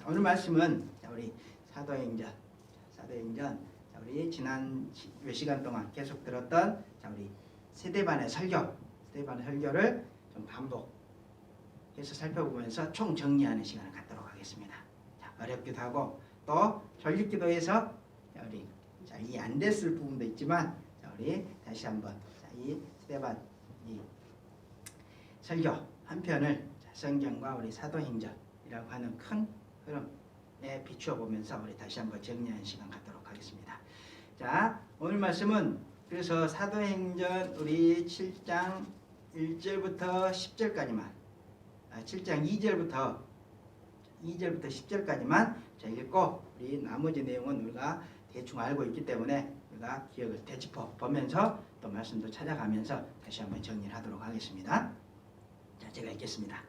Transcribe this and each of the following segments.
자, 오늘 말씀은 우리 사도행전, 우리 지난 몇 시간 동안 계속 들었던 우리 스데반의 설교를 좀 반복해서 살펴보면서 총 정리하는 시간을 갖도록 하겠습니다. 자, 어렵기도 하고 또 졸립기도 해서 우리 이 안 됐을 부분도 있지만 우리 다시 한번 이 스데반 이 설교 한 편을 성경과 우리 사도행전이라고 하는 큰 흐름에 비추어 보면서 우리 다시 한번 정리하는 시간 갖도록 하겠습니다. 자, 오늘 말씀은 그래서 사도행전 우리 7장 1절부터 10절까지만 7장 2절부터 10절까지만 읽고 우리 나머지 내용은 우리가 대충 알고 있기 때문에 우리가 기억을 되짚어 보면서 또 말씀도 찾아가면서 다시 한번 정리를 하도록 하겠습니다. 자, 제가 읽겠습니다.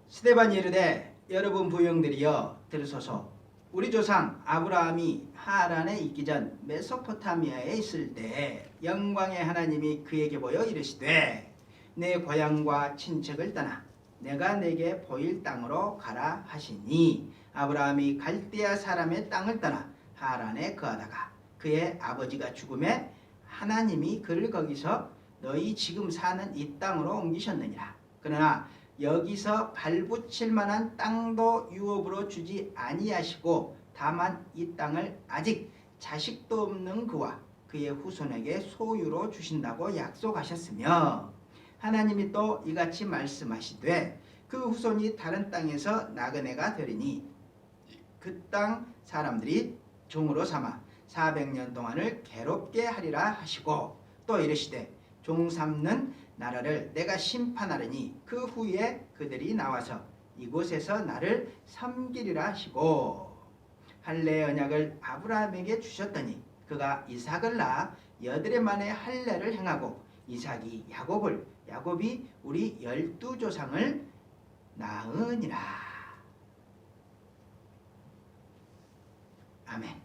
스데반이 이르되 여러분 부형들이여 들으소서. 우리 조상 아브라함이 하란에 있기 전 메소포타미아에 있을 때 영광의 하나님이 그에게 보여 이르시되 내 고향과 친척을 떠나 내가 내게 보일 땅으로 가라 하시니 아브라함이 갈대아 사람의 땅을 떠나 하란에 거하다가 그의 아버지가 죽음에 하나님이 그를 거기서 너희 지금 사는 이 땅으로 옮기셨느니라. 그러나 여기서 발붙일 만한 땅도 유업으로 주지 아니하시고 다만 이 땅을 아직 자식도 없는 그와 그의 후손에게 소유로 주신다고 약속하셨으며 하나님이 또 이같이 말씀하시되 그 후손이 다른 땅에서 나그네가 되리니 그 땅 사람들이 종으로 삼아 400년 동안을 괴롭게 하리라 하시고 또 이르시되 종 삼는 나라를 내가 심판하리니 그 후에 그들이 나와서 이곳에서 나를 섬기리라 하시고 할례 언약을 아브라함에게 주셨더니 그가 이삭을 낳아 여드레 만에 할례를 행하고 이삭이 야곱이 우리 12조상을 낳으니라. 아멘.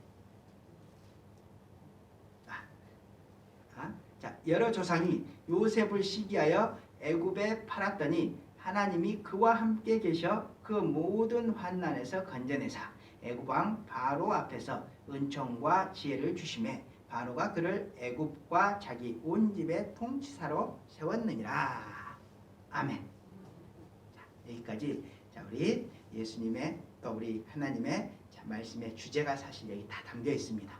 자, 여러 조상이 요셉을 시기하여 애굽에 팔았더니 하나님이 그와 함께 계셔 그 모든 환난에서 건져내사 애굽 왕 바로 앞에서 은총과 지혜를 주심에 바로가 그를 애굽과 자기 온 집의 통치사로 세웠느니라. 아멘. 자, 여기까지 우리 예수님의 또 우리 하나님의 말씀의 주제가 사실 여기 다 담겨 있습니다.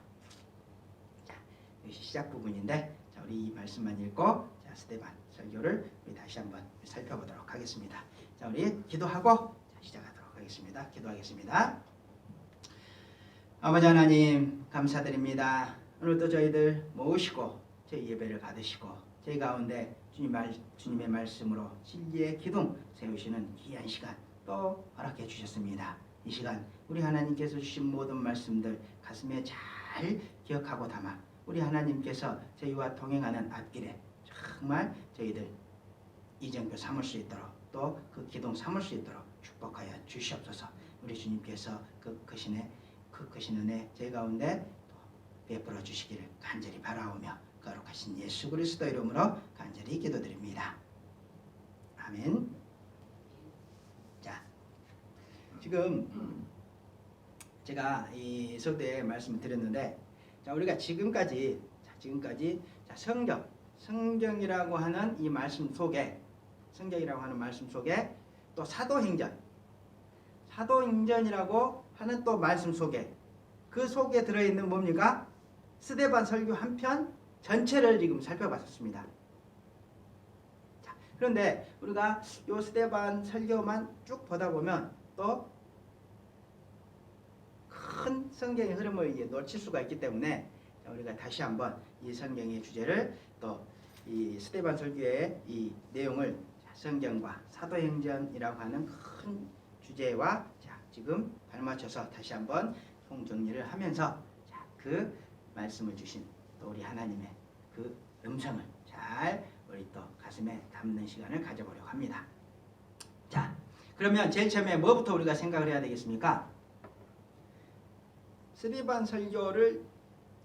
자, 여기 시작 부분인데 우리 이 말씀만 읽고 스데반 설교를 우리 다시 한번 살펴보도록 하겠습니다. 자, 우리 기도하고 시작하도록 하겠습니다. 기도하겠습니다. 아버지 하나님 감사드립니다. 오늘도 저희들 모으시고 저희 예배를 받으시고 저희 가운데 주님의 말씀으로 진리의 기둥 세우시는 귀한 시간 또 허락해 주셨습니다. 이 시간 우리 하나님께서 주신 모든 말씀들 가슴에 잘 기억하고 담아 우리 하나님께서 저희와 동행하는 앞길에 정말 저희들 이정표 삼을 수 있도록 또 그 기둥 삼을 수 있도록 축복하여 주시옵소서. 우리 주님께서 그 크신 은혜 저희 가운데 베풀어 주시기를 간절히 바라오며 거룩하신 예수 그리스도 이름으로 간절히 기도드립니다. 아멘. 자, 지금 제가 이 서두에 말씀을 드렸는데 자, 우리가 지금까지 성경이라고 하는 이 말씀 속에 또 사도행전이라고 하는 또 말씀 속에 그 속에 들어있는 뭡니까? 스데반 설교 한 편 전체를 지금 살펴봤습니다. 자, 그런데 우리가 이 스데반 설교만 쭉 보다 보면 또 큰 성경의 흐름을 놓칠 수가 있기 때문에 우리가 다시 한번 이 성경의 주제를 또 이 스데반 설교의 이 내용을 성경과 사도행전이라고 하는 큰 주제와 지금 발맞춰서 다시 한번 총정리를 하면서 그 말씀을 주신 또 우리 하나님의 그 음성을 잘 우리 또 가슴에 담는 시간을 가져보려고 합니다. 자, 그러면 제일 처음에 뭐부터 우리가 생각을 해야 되겠습니까? 스데반 설교를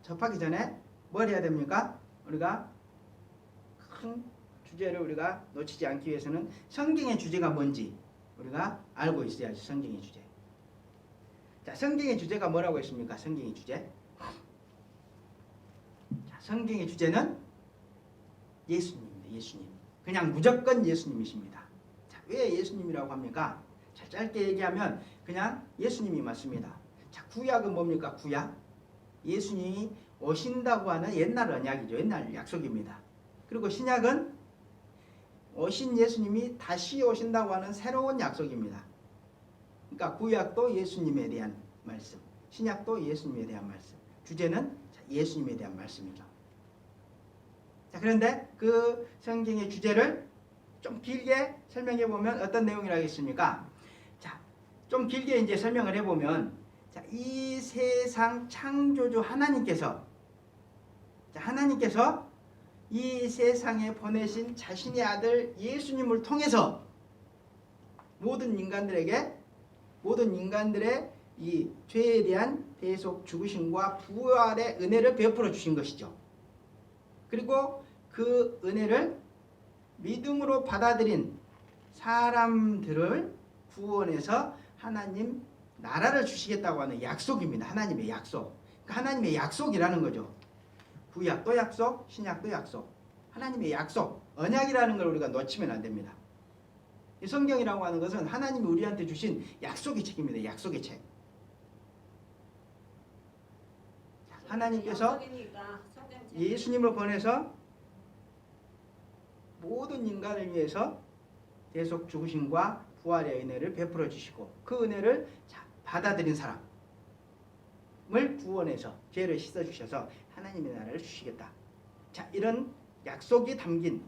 접하기 전에 뭘 해야 됩니까? 우리가 큰 주제를 우리가 놓치지 않기 위해서는 성경의 주제가 뭔지 우리가 알고 있어야지. 성경의 주제. 자, 성경의 주제가 뭐라고 했습니까? 성경의 주제. 자, 성경의 주제는 예수님입니다. 예수님. 그냥 무조건 예수님이십니다. 자, 왜 예수님이라고 합니까? 자, 짧게 얘기하면 그냥 예수님이 맞습니다. 자, 구약은 뭡니까? 구약. 예수님이 오신다고 하는 옛날 언약이죠. 옛날 약속입니다. 그리고 신약은 오신 예수님이 다시 오신다고 하는 새로운 약속입니다. 그러니까 구약도 예수님에 대한 말씀, 신약도 예수님에 대한 말씀. 주제는 예수님에 대한 말씀이죠. 자, 그런데 그 성경의 주제를 좀 길게 설명해 보면 어떤 내용이라고 했습니까? 자, 좀 길게 이제 설명을 해 보면, 자, 이 세상 창조주 하나님께서, 자, 하나님께서 이 세상에 보내신 자신의 아들 예수님을 통해서 모든 인간들의 이 죄에 대한 대속 죽으심과 부활의 은혜를 베풀어 주신 것이죠. 그리고 그 은혜를 믿음으로 받아들인 사람들을 구원해서 하나님 나라를 주시겠다고 하는 약속입니다. 하나님의 약속. 그러니까 하나님의 약속이라는 거죠. 구약도 약속, 신약도 약속. 하나님의 약속, 언약이라는 걸 우리가 놓치면 안 됩니다. 이 성경이라고 하는 것은 하나님이 우리한테 주신 약속의 책입니다. 약속의 책. 하나님께서 예수님을 보내서 모든 인간을 위해서 대속 죽으심과 부활의 은혜를 베풀어 주시고, 그 은혜를 받아들인 사람을 구원해서 죄를 씻어 주셔서 하나님의 나라를 주시겠다. 자, 이런 약속이 담긴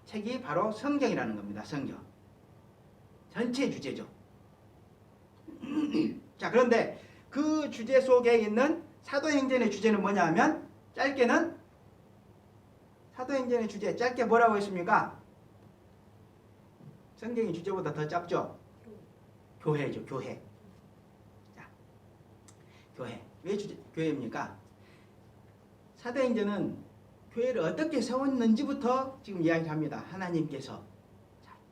책이 바로 성경이라는 겁니다. 성경. 전체 주제죠. 자, 그런데 그 주제 속에 있는 사도행전의 주제는 뭐냐 하면, 짧게는 사도행전의 주제, 짧게 뭐라고 했습니까? 성경의 주제보다 더 짧죠? 교회죠, 교회. 자, 교회. 왜 교회입니까? 사도행전은 교회를 어떻게 세웠는지부터 지금 이야기합니다. 하나님께서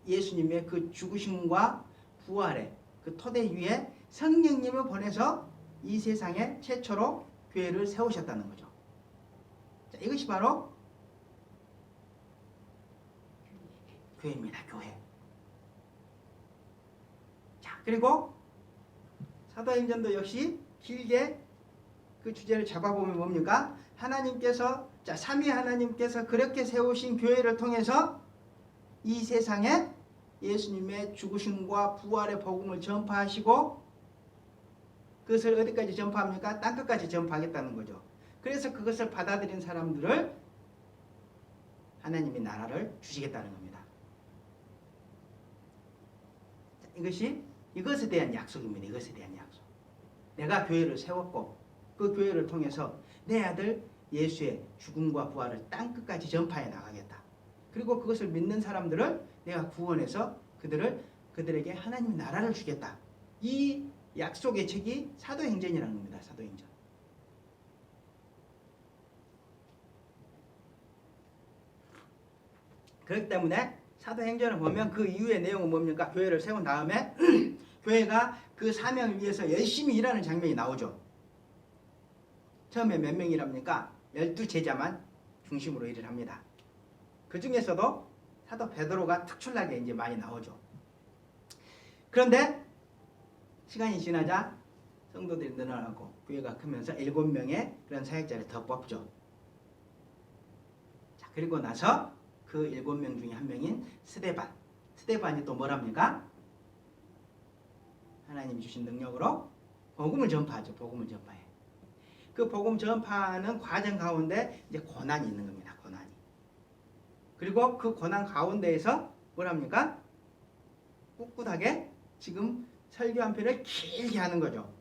예수님의 그 죽으심과 부활의 그 토대 위에 성령님을 보내서 이 세상에 최초로 교회를 세우셨다는 거죠. 자, 이것이 바로 교회입니다. 교회. 자, 그리고 사도행전도 역시 길게 그 주제를 잡아보면 뭡니까? 하나님께서, 자, 삼위 하나님께서 그렇게 세우신 교회를 통해서 이 세상에 예수님의 죽으심과 부활의 복음을 전파하시고, 그것을 어디까지 전파합니까? 땅끝까지 전파하겠다는 거죠. 그래서 그것을 받아들인 사람들을 하나님의 나라를 주시겠다는 겁니다. 자, 이것에 대한 약속입니다. 이것에 대한 약속. 내가 교회를 세웠고 그 교회를 통해서 내 아들 예수의 죽음과 부활을 땅끝까지 전파해 나가겠다. 그리고 그것을 믿는 사람들을 내가 구원해서 그들에게 하나님의 나라를 주겠다. 이 약속의 책이 사도행전이라는 겁니다. 사도행전. 그렇기 때문에 사도행전을 보면 그 이후의 내용은 뭡니까? 교회를 세운 다음에 교회가 그 사명을 위해서 열심히 일하는 장면이 나오죠. 처음에 몇 명이랍니까? 12제자만 중심으로 일을 합니다. 그 중에서도 사도 베드로가 특출나게 이제 많이 나오죠. 그런데 시간이 지나자 성도들이 늘어나고 교회가 크면서 7명의 그런 사역자를 더 뽑죠. 자, 그리고 나서 그 7명 중에 한 명인 스데반이 또 뭐랍니까? 하나님이 주신 능력으로 복음을 전파하죠. 복음을 전파해. 그 복음 전파하는 과정 가운데 이제 고난이 있는 겁니다. 고난이. 그리고 그 고난 가운데에서 뭐랍니까? 꿋꿋하게 지금 설교 한 편을 길게 하는 거죠.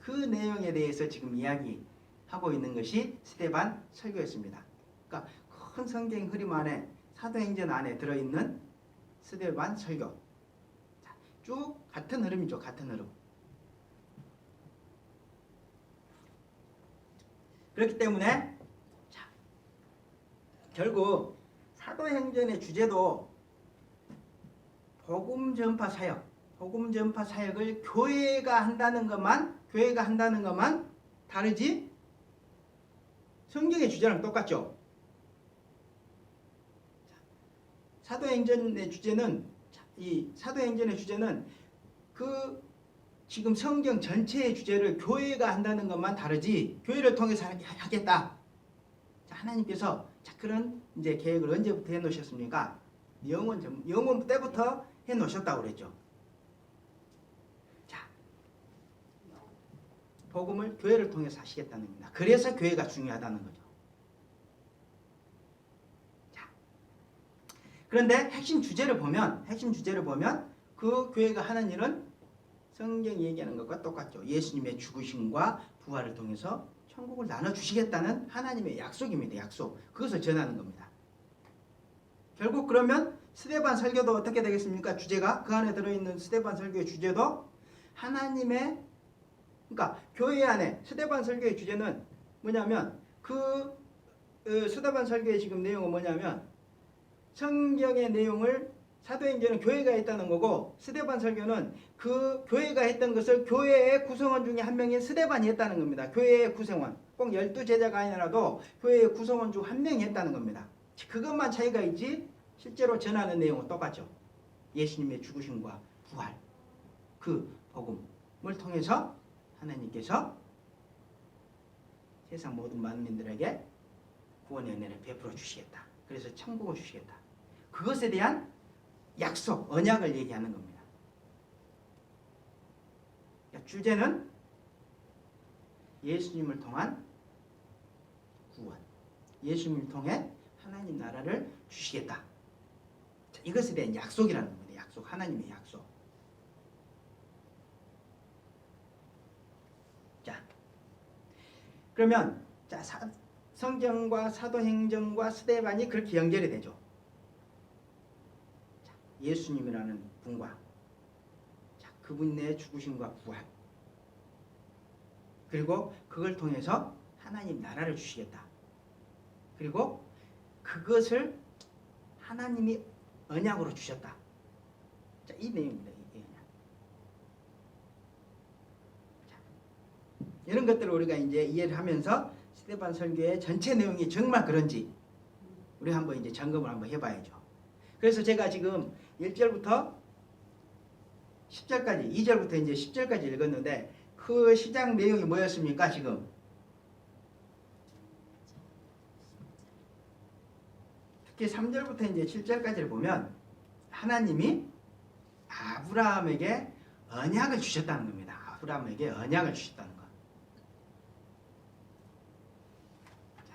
그 내용에 대해서 지금 이야기하고 있는 것이 스데반 설교였습니다. 그러니까 큰 성경 흐름 안에 사도행전 안에 들어있는 스데반 설교. 쭉 같은 흐름이죠. 같은 흐름. 그렇기 때문에 결국 사도행전의 주제도 복음 전파 사역, 복음 전파 사역을 교회가 한다는 것만 다르지 성경의 주제랑 똑같죠. 사도행전의 주제는 그 지금 성경 전체의 주제를 교회가 한다는 것만 다르지 교회를 통해서 하겠다. 자, 하나님께서 그런 이제 계획을 언제부터 해놓으셨습니까? 영원 때부터 해놓으셨다고 그랬죠. 자, 복음을 교회를 통해서 하시겠다는 겁니다. 그래서 교회가 중요하다는 거죠. 자, 그런데 핵심 주제를 보면 그 교회가 하는 일은 성경이 얘기하는 것과 똑같죠. 예수님의 죽으심과 부활을 통해서 천국을 나눠주시겠다는 하나님의 약속입니다. 약속. 그것을 전하는 겁니다. 결국 그러면 스데반 설교도 어떻게 되겠습니까? 주제가 그 안에 들어있는 스데반 설교의 주제도 하나님의 그러니까 교회 안에 스데반 설교의 주제는 뭐냐면 스데반 설교의 지금 내용은 뭐냐면 성경의 내용을 사도행전은 교회가 했다는 거고 스데반 설교는 그 교회가 했던 것을 교회의 구성원 중에 한 명인 스데반이 했다는 겁니다. 교회의 구성원. 꼭 12제자가 아니라도 교회의 구성원 중 한 명이 했다는 겁니다. 그것만 차이가 있지 실제로 전하는 내용은 똑같죠. 예수님의 죽으심과 부활 그 복음을 통해서 하나님께서 세상 모든 만민들에게 구원의 은혜를 베풀어 주시겠다. 그래서 천국을 주시겠다. 그것에 대한 약속, 언약을 얘기하는 겁니다. 주제는 예수님을 통한 구원, 예수님을 통해 하나님 나라를 주시겠다. 자, 이것에 대한 약속이라는 겁니다. 약속, 하나님의 약속. 자, 그러면 성경과 사도행전과 스데반이 그렇게 연결이 되죠. 예수님이라는 분과 그분의 죽으심과 부활 그리고 그걸 통해서 하나님 나라를 주시겠다. 그리고 그것을 하나님이 언약으로 주셨다. 자, 이 내용입니다. 이게. 자, 이런 것들을 우리가 이제 이해를 하면서 스데반 설교의 전체 내용이 정말 그런지 우리 한번 이제 점검을 한번 해봐야죠. 그래서 제가 지금 1절부터 10절까지 2절부터 이제 10절까지 읽었는데 그 시작 내용이 뭐였습니까? 지금 특히 3절부터 이제 7절까지를 보면 하나님이 아브라함에게 언약을 주셨다는 겁니다. 아브라함에게 언약을 주셨다는 것. 자,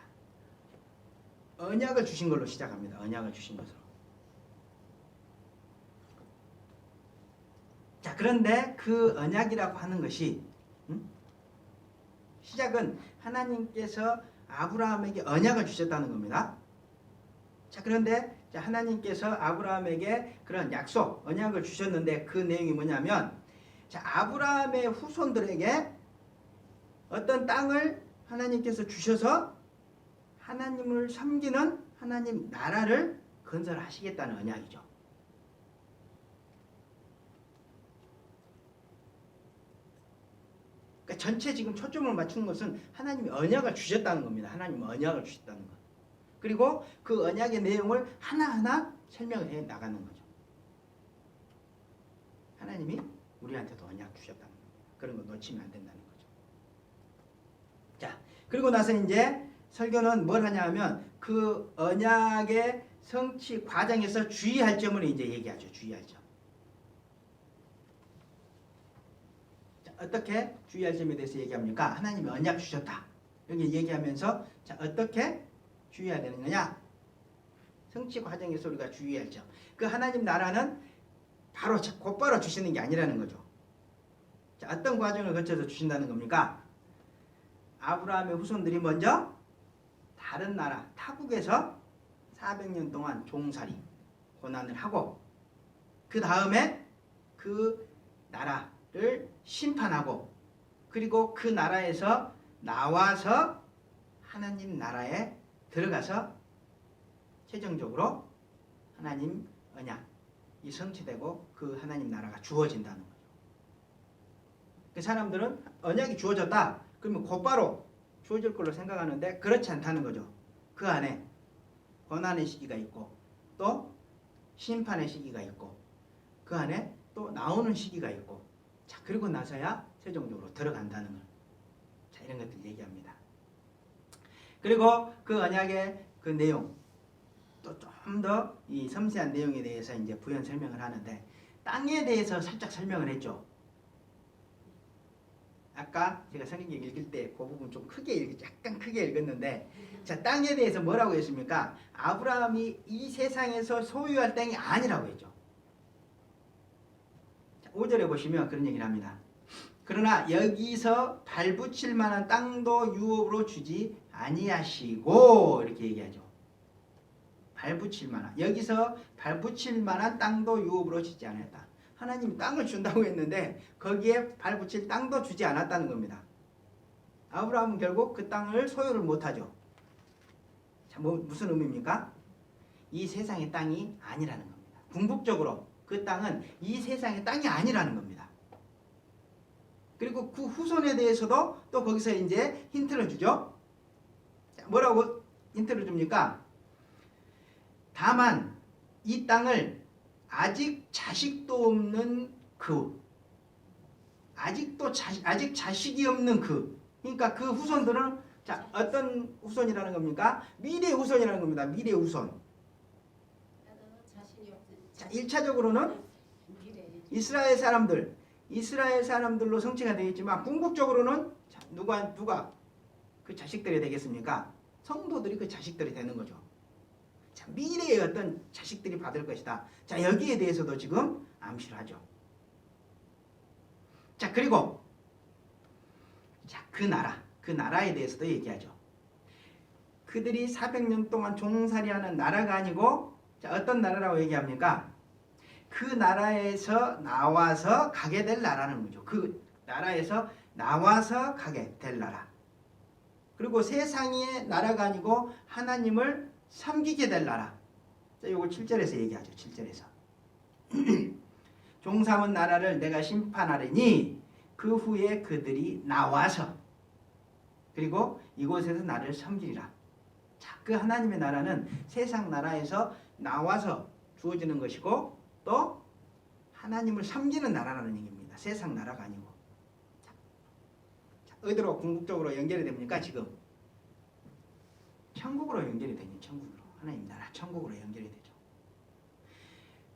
언약을 주신 걸로 시작합니다. 언약을 주신 것으로. 자, 그런데 그 언약이라고 하는 것이 시작은 하나님께서 아브라함에게 언약을 주셨다는 겁니다. 자, 그런데 하나님께서 아브라함에게 그런 약속, 언약을 주셨는데 그 내용이 뭐냐면 아브라함의 후손들에게 어떤 땅을 하나님께서 주셔서 하나님을 섬기는 하나님 나라를 건설하시겠다는 언약이죠. 그러니까 전체 지금 초점을 맞춘 것은 하나님이 언약을 주셨다는 겁니다. 하나님이 언약을 주셨다는 것. 그리고 그 언약의 내용을 하나하나 설명을 해 나가는 거죠. 하나님이 우리한테도 언약 주셨다는 겁니다. 그런 거 놓치면 안 된다는 거죠. 자, 그리고 나서 이제 설교는 뭘 하냐 하면 그 언약의 성취 과정에서 주의할 점을 이제 얘기하죠. 주의할 점. 어떻게 주의할 점에 대해서 얘기합니까? 하나님이 언약 주셨다. 여기 얘기하면서 어떻게 주의해야 되는 거냐? 성취 과정에서 우리가 주의할 점. 그 하나님 나라는 곧바로 주시는 게 아니라는 거죠. 자, 어떤 과정을 거쳐서 주신다는 겁니까? 아브라함의 후손들이 먼저 다른 나라, 타국에서 400년 동안 종살이, 고난을 하고 그 다음에 그 나라를 심판하고 그리고 그 나라에서 나와서 하나님 나라에 들어가서 최종적으로 하나님 언약 이 성취되고 그 하나님 나라가 주어진다는 거죠. 그 사람들은 언약이 주어졌다. 그러면 곧바로 주어질 걸로 생각하는데 그렇지 않다는 거죠. 그 안에 고난의 시기가 있고 또 심판의 시기가 있고 그 안에 또 나오는 시기가 있고 자 그리고 나서야 최종적으로 들어간다는 걸. 자 이런 것들 얘기합니다. 그리고 그 언약의 그 내용 또 좀 더 이 섬세한 내용에 대해서 이제 부연 설명을 하는데 땅에 대해서 살짝 설명을 했죠. 아까 제가 성경 읽을 때 그 부분 좀 약간 크게 읽었는데 자 땅에 대해서 뭐라고 했습니까? 아브라함이 이 세상에서 소유할 땅이 아니라고 했죠. 자, 5절에 보시면 그런 얘기를 합니다. 그러나 여기서 발붙일 만한 땅도 유업으로 주지 아니하시고 이렇게 얘기하죠. 발붙일 만한 여기서 발붙일 만한 땅도 유업으로 주지 않았다. 하나님이 땅을 준다고 했는데 거기에 발붙일 땅도 주지 않았다는 겁니다. 아브라함은 결국 그 땅을 소유를 못하죠. 자, 무슨 의미입니까? 이 세상의 땅이 아니라는 겁니다. 궁극적으로 그 땅은 이 세상의 땅이 아니라는 겁니다. 그리고 그 후손에 대해서도 또 거기서 이제 힌트를 주죠. 자, 뭐라고 힌트를 줍니까? 다만 이 땅을 아직 자식도 없는 아직 자식이 없는 그러니까 그 후손들은 자 어떤 후손이라는 겁니까? 미래 후손이라는 겁니다. 미래 후손. 자 1차적으로는 이스라엘 사람들로 성취가 되겠지만 궁극적으로는 자, 누가 그 자식들이 되겠습니까? 성도들이 그 자식들이 되는 거죠. 자, 미래의 어떤 자식들이 받을 것이다. 자, 여기에 대해서도 지금 암시를 하죠. 자, 그리고 자, 그 나라에 대해서도 얘기하죠. 그들이 400년 동안 종살이하는 나라가 아니고 자, 어떤 나라라고 얘기합니까? 그 나라에서 나와서 가게 될 나라는 거죠. 그 나라에서 나와서 가게 될 나라. 그리고 세상의 나라가 아니고 하나님을 섬기게 될 나라. 자, 요거 7절에서 얘기하죠. 7절에서. 종삼은 나라를 내가 심판하리니 그 후에 그들이 나와서 그리고 이곳에서 나를 섬기리라. 자, 그 하나님의 나라는 세상 나라에서 나와서 주어지는 것이고 또 하나님을 섬기는 나라라는 얘기입니다. 세상 나라가 아니고. 자, 어디로 궁극적으로 연결이 됩니까? 지금. 천국으로 연결이 되죠. 천국으로. 하나님 나라 천국으로 연결이 되죠.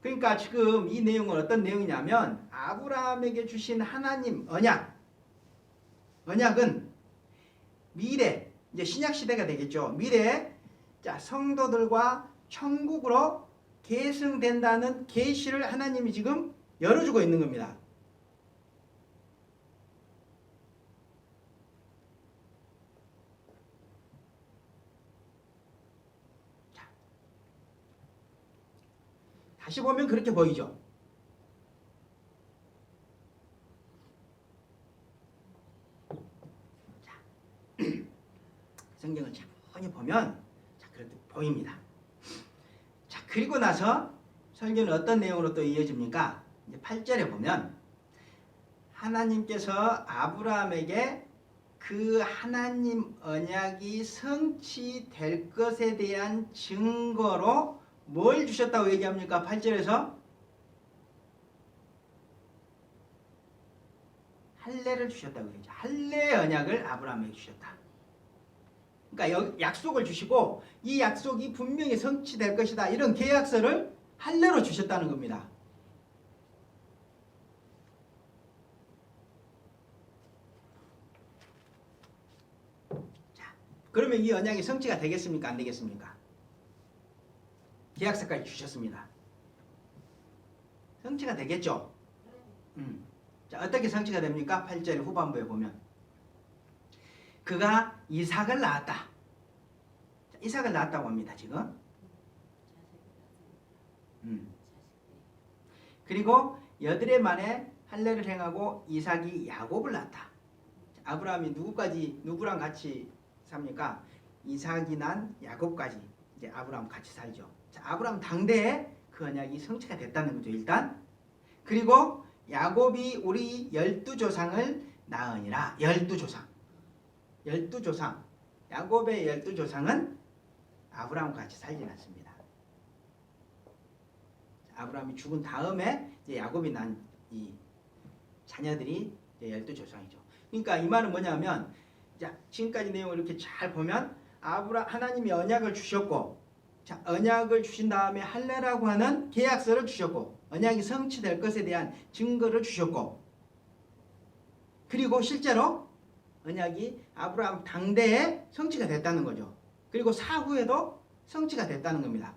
그러니까 지금 이 내용은 어떤 내용이냐면 아브라함에게 주신 하나님 언약은 미래 이제 신약 시대가 되겠죠. 미래에 자 성도들과 천국으로 계승된다는 계시를 하나님이 지금 열어주고 있는 겁니다. 다시 보면 그렇게 보이죠. 자, 성경을 천천히 보면 자, 그렇게 보입니다. 자, 그리고 나서 설교는 어떤 내용으로 또 이어집니까? 이제 8절에 보면 하나님께서 아브라함에게 그 하나님 언약이 성취될 것에 대한 증거로 뭘 주셨다고 얘기합니까? 8절에서 할례를 주셨다고 얘기하죠. 할례 언약을 아브라함에게 주셨다. 그러니까 약속을 주시고 이 약속이 분명히 성취될 것이다. 이런 계약서를 할례로 주셨다는 겁니다. 자, 그러면 이 언약이 성취가 되겠습니까? 안 되겠습니까? 계약서까지 주셨습니다. 성취가 되겠죠? 자, 어떻게 성취가 됩니까? 8절 후반부에 보면 그가 이삭을 낳았다. 자, 이삭을 낳았다고 합니다. 지금. 그리고 여드레 만에 할례를 행하고 이삭이 야곱을 낳았다. 자, 아브라함이 누구랑 같이 삽니까? 이삭이 난 야곱까지 이제 아브라함 같이 살죠. 자, 아브라함 당대에 그 그 언약이 성취가 됐다는 거죠. 일단. 그리고 야곱이 우리 12조상을 낳으니라. 12조상. 12조상. 야곱의 12조상은 아브라함과 같이 살진 않습니다. 아브라함이 죽은 다음에 이제 야곱이 난 이 자녀들이 12조상이죠. 그러니까 이 말은 뭐냐면, 자, 지금까지 내용을 이렇게 잘 보면 하나님이 언약을 주셨고, 자, 언약을 주신 다음에 할례라고 하는 계약서를 주셨고, 언약이 성취될 것에 대한 증거를 주셨고, 그리고 실제로 언약이 아브라함 당대에 성취가 됐다는 거죠. 그리고 사후에도 성취가 됐다는 겁니다.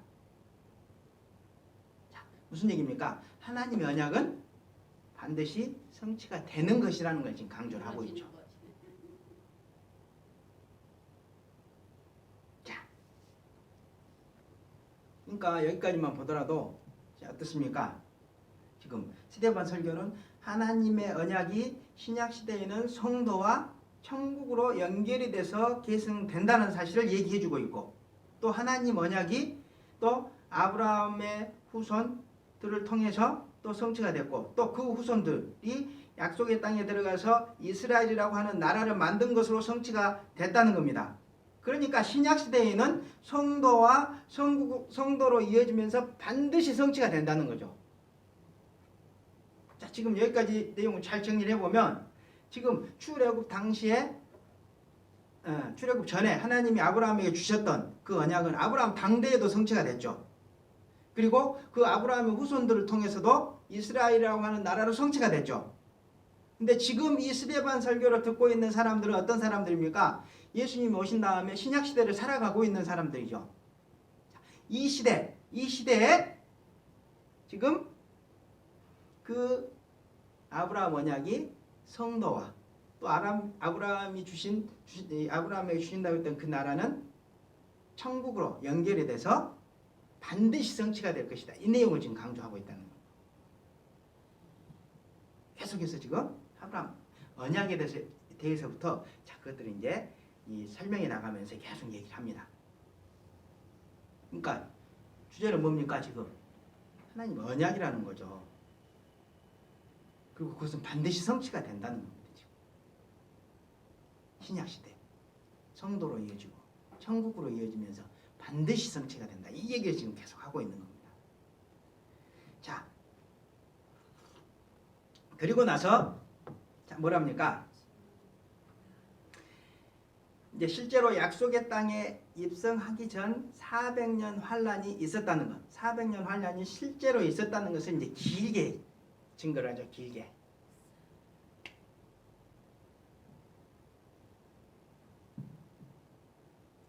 자, 무슨 얘기입니까? 하나님의 언약은 반드시 성취가 되는 것이라는 걸 지금 강조를 하고 있죠. 자, 그러니까 여기까지만 보더라도 자, 어떻습니까? 지금 스데반 설교는 하나님의 언약이 신약시대에는 성도와 천국으로 연결이 돼서 계승된다는 사실을 얘기해주고 있고, 또 하나님 언약이 또 아브라함의 후손들을 통해서 또 성취가 됐고, 또 그 후손들이 약속의 땅에 들어가서 이스라엘이라고 하는 나라를 만든 것으로 성취가 됐다는 겁니다. 그러니까 신약시대에는 성도와 성도로 이어지면서 반드시 성취가 된다는 거죠. 자, 지금 여기까지 내용을 잘 정리를 해보면, 지금 출애굽 당시에 출애굽 전에 하나님이 아브라함에게 주셨던 그 언약은 아브라함 당대에도 성취가 됐죠. 그리고 그 아브라함의 후손들을 통해서도 이스라엘이라고 하는 나라로 성취가 됐죠. 근데 지금 이 스데반 설교를 듣고 있는 사람들은 어떤 사람들입니까? 예수님이 오신 다음에 신약시대를 살아가고 있는 사람들이죠. 이 시대에 지금 그 아브라함 언약이 성도와 또 아브라함에게 주신다고 했던 그 나라는 천국으로 연결이 돼서 반드시 성취가 될 것이다. 이 내용을 지금 강조하고 있다는 겁니다. 계속해서 지금 아브라함 언약에 대해서부터 자, 그것들을 이제 이 설명해 나가면서 계속 얘기를 합니다. 그러니까 주제는 뭡니까? 지금 하나님 언약이라는 거죠. 그리고 그것은 반드시 성취가 된다는 겁니다. 지금. 신약시대 성도로 이어지고 천국으로 이어지면서 반드시 성취가 된다. 이 얘기를 지금 계속 하고 있는 겁니다. 자, 그리고 나서 자, 뭐랍니까? 이제 실제로 약속의 땅에 입성하기 전 400년 환란이 있었다는 것. 400년 환란이 실제로 있었다는 것을 이제 길게 증거를 하죠. 길게.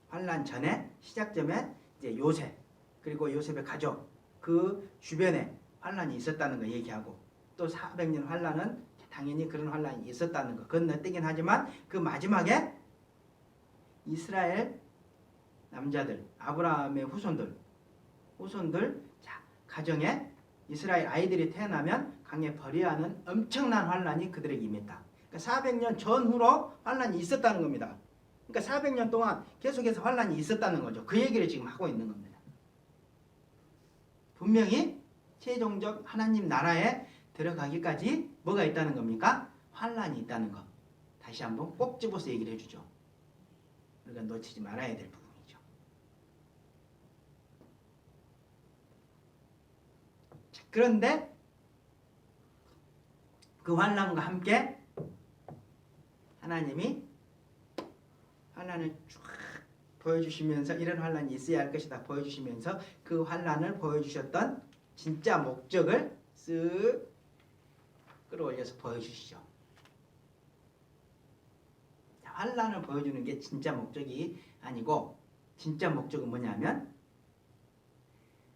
환란 전에 시작점에 이제 요셉 그리고 요셉의 가족 그 주변에 환란이 있었다는 거 얘기하고, 또 400년 환란은 당연히 그런 환란이 있었다는 거 건너뛰긴 하지만 그 마지막에 이스라엘 남자들 아브라함의 후손들 자, 가정에 이스라엘 아이들이 태어나면 강에 버려하는 엄청난 환란이 그들에게 임했다. 그러니까 400년 전후로 환란이 있었다는 겁니다. 그러니까 400년 동안 계속해서 환란이 있었다는 거죠. 그 얘기를 지금 하고 있는 겁니다. 분명히 최종적 하나님 나라에 들어가기까지 뭐가 있다는 겁니까? 환란이 있다는 거. 다시 한번 꼭 집어서 얘기를 해주죠. 우리가 놓치지 말아야 될 부분이죠. 자, 그런데 그 환란과 함께 하나님이 환란을 쫙 보여주시면서 이런 환란이 있어야 할 것이다 보여주시면서 그 환란을 보여주셨던 진짜 목적을 쓱 끌어올려서 보여주시죠. 환란을 보여주는 게 진짜 목적이 아니고, 진짜 목적은 뭐냐면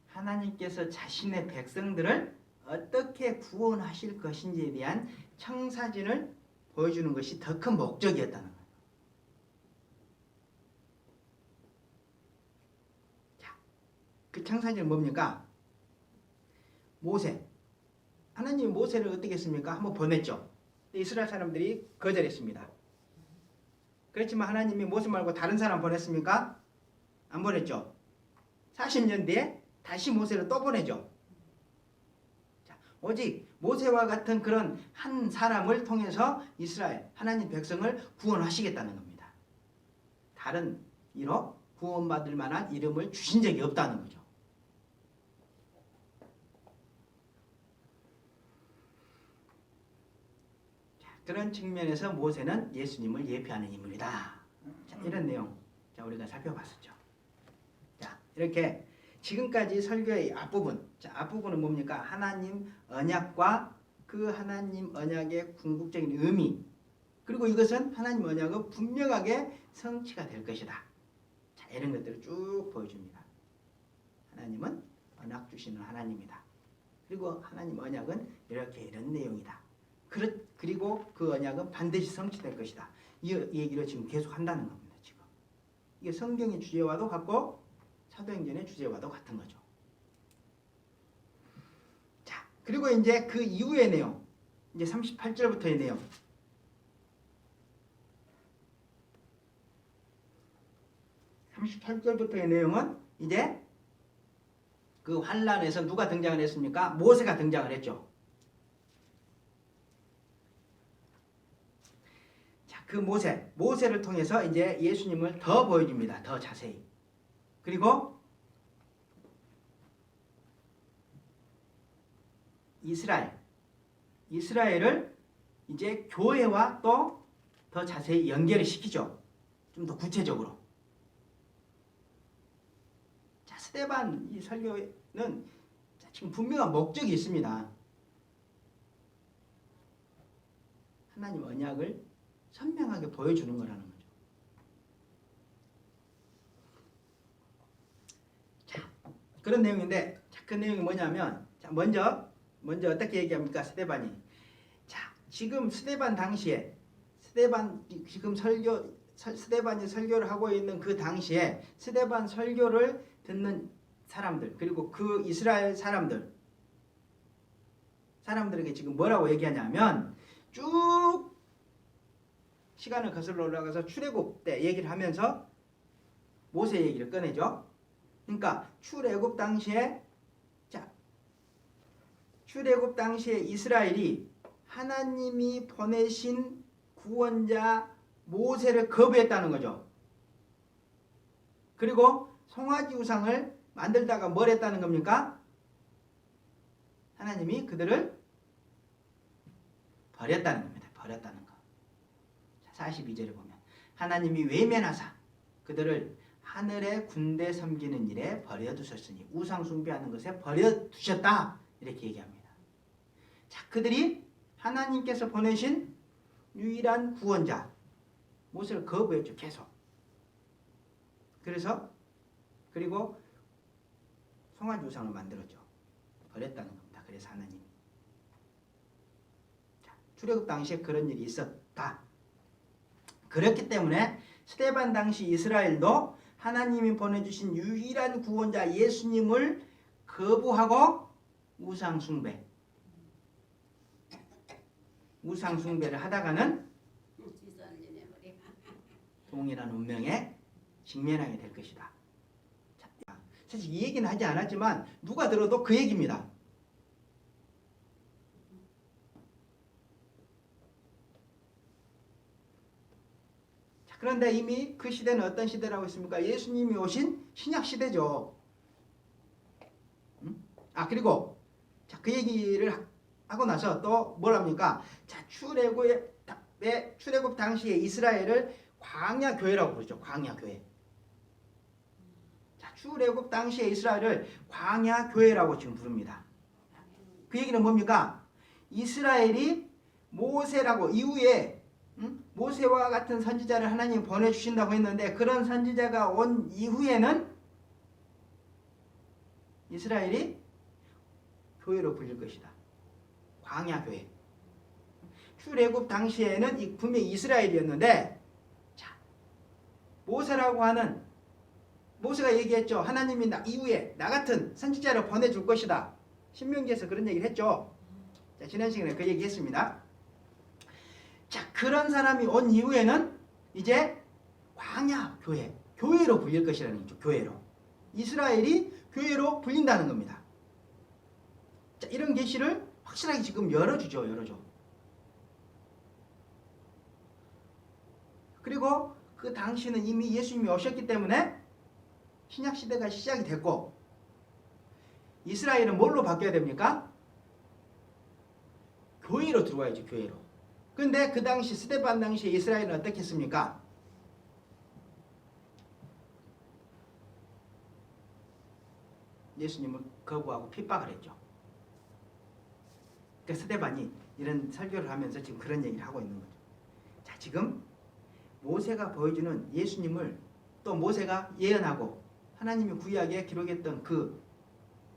하나님께서 자신의 백성들을 어떻게 구원하실 것인지에 대한 청사진을 보여주는 것이 더 큰 목적이었다는 거예요. 자, 그 청사진은 뭡니까? 모세. 하나님이 모세를 어떻게 했습니까? 한번 보냈죠. 이스라엘 사람들이 거절했습니다. 그렇지만 하나님이 모세 말고 다른 사람 보냈습니까? 안 보냈죠. 40년 뒤에 다시 모세를 또 보내죠. 오직 모세와 같은 그런 한 사람을 통해서 이스라엘 하나님 백성을 구원하시겠다는 겁니다. 다른 이로 구원받을 만한 이름을 주신 적이 없다는 거죠. 자, 그런 측면에서 모세는 예수님을 예표하는 인물이다. 자, 이런 내용 자, 우리가 살펴봤었죠. 자, 이렇게 지금까지 설교의 앞부분, 자, 앞부분은 뭡니까? 하나님 언약과 그 하나님 언약의 궁극적인 의미, 그리고 이것은 하나님 언약은 분명하게 성취가 될 것이다. 자, 이런 것들을 쭉 보여줍니다. 하나님은 언약 주시는 하나님이다. 그리고 하나님 언약은 이렇게 이런 내용이다. 그리고 그 언약은 반드시 성취될 것이다. 이 얘기를 지금 계속 한다는 겁니다. 지금 이게 성경의 주제와도 같고 사도행전의 주제와도 같은 거죠. 자, 그리고 이제 그 이후의 내용, 이제 38절부터의 내용. 38절부터의 내용은 이제 그 환란에서 누가 등장을 했습니까? 모세가 등장을 했죠. 자, 그 모세를 통해서 이제 예수님을 더 보여줍니다. 더 자세히. 그리고 이스라엘을 이제 교회와 또 더 자세히 연결을 시키죠. 좀 더 구체적으로. 자, 스데반 이 설교는 지금 분명한 목적이 있습니다. 하나님 언약을 선명하게 보여주는 거라는 거죠. 자, 그런 내용인데, 자, 그 내용이 뭐냐면, 자, 먼저 어떻게 얘기합니까? 스데반이. 자, 지금 스데반 당시에 스데반이 설교를 하고 있는 그 당시에 스데반 설교를 듣는 사람들, 그리고 그 이스라엘 사람들에게 지금 뭐라고 얘기하냐면, 쭉 시간을 거슬러 올라가서 출애굽 때 얘기를 하면서 모세 얘기를 꺼내죠. 그러니까 출애굽 당시에 이스라엘이 하나님이 보내신 구원자 모세를 거부했다는 거죠. 그리고 송아지 우상을 만들다가 뭘 했다는 겁니까? 하나님이 그들을 버렸다는 겁니다. 버렸다는 거. 42절에 보면 하나님이 외면하사 그들을 하늘의 군대 섬기는 일에 버려두셨으니 우상 숭배하는 것에 버려두셨다. 이렇게 얘기합니다. 자, 그들이 하나님께서 보내신 유일한 구원자 모세를 거부했죠. 계속. 그리고 송아지 우상을 만들었죠. 버렸다는 겁니다. 그래서 하나님이. 자, 출애굽 당시에 그런 일이 있었다. 그렇기 때문에 스데반 당시 이스라엘도 하나님이 보내주신 유일한 구원자 예수님을 거부하고 우상 숭배를 하다가는 동일한 운명에 직면하게 될 것이다. 자, 사실 이 얘기는 하지 않았지만 누가 들어도 그 얘기입니다. 자, 그런데 이미 그 시대는 어떤 시대라고 했습니까? 예수님이 오신 신약 시대죠. 그리고 자, 그 얘기를 하고 나서 또 뭐랍니까? 자, 출애굽 당시에 이스라엘을 광야 교회라고 부르죠. 광야 교회. 자, 출애굽 당시에 이스라엘을 광야 교회라고 지금 부릅니다. 그 얘기는 뭡니까? 이스라엘이 모세라고 이후에 모세와 같은 선지자를 하나님이 보내주신다고 했는데 그런 선지자가 온 이후에는 이스라엘이 교회로 불릴 것이다. 광야 교회. 출애굽 당시에는 분명히 이스라엘이었는데 자, 모세가 얘기했죠. 하나님이 이후에 나 같은 선지자를 보내줄 것이다. 신명기에서 그런 얘기를 했죠. 자, 지난 시간에 그 얘기했습니다. 자, 그런 사람이 온 이후에는 이제 광야 교회로 불릴 것이라는 거죠. 교회로. 이스라엘이 교회로 불린다는 겁니다. 자, 이런 계시를 확실하게 지금 열어줘. 그리고 그 당시는 이미 예수님이 오셨기 때문에 신약 시대가 시작이 됐고, 이스라엘은 뭘로 바뀌어야 됩니까? 교회로 들어와야지, 교회로. 근데 그 당시 스데반 당시에 이스라엘은 어떻게 했습니까? 예수님을 거부하고 핍박을 했죠. 그러니까 스데반이 이런 설교를 하면서 지금 그런 얘기를 하고 있는 거죠. 자, 지금 모세가 보여주는 예수님을, 또 모세가 예언하고 하나님이 구약에 기록했던 그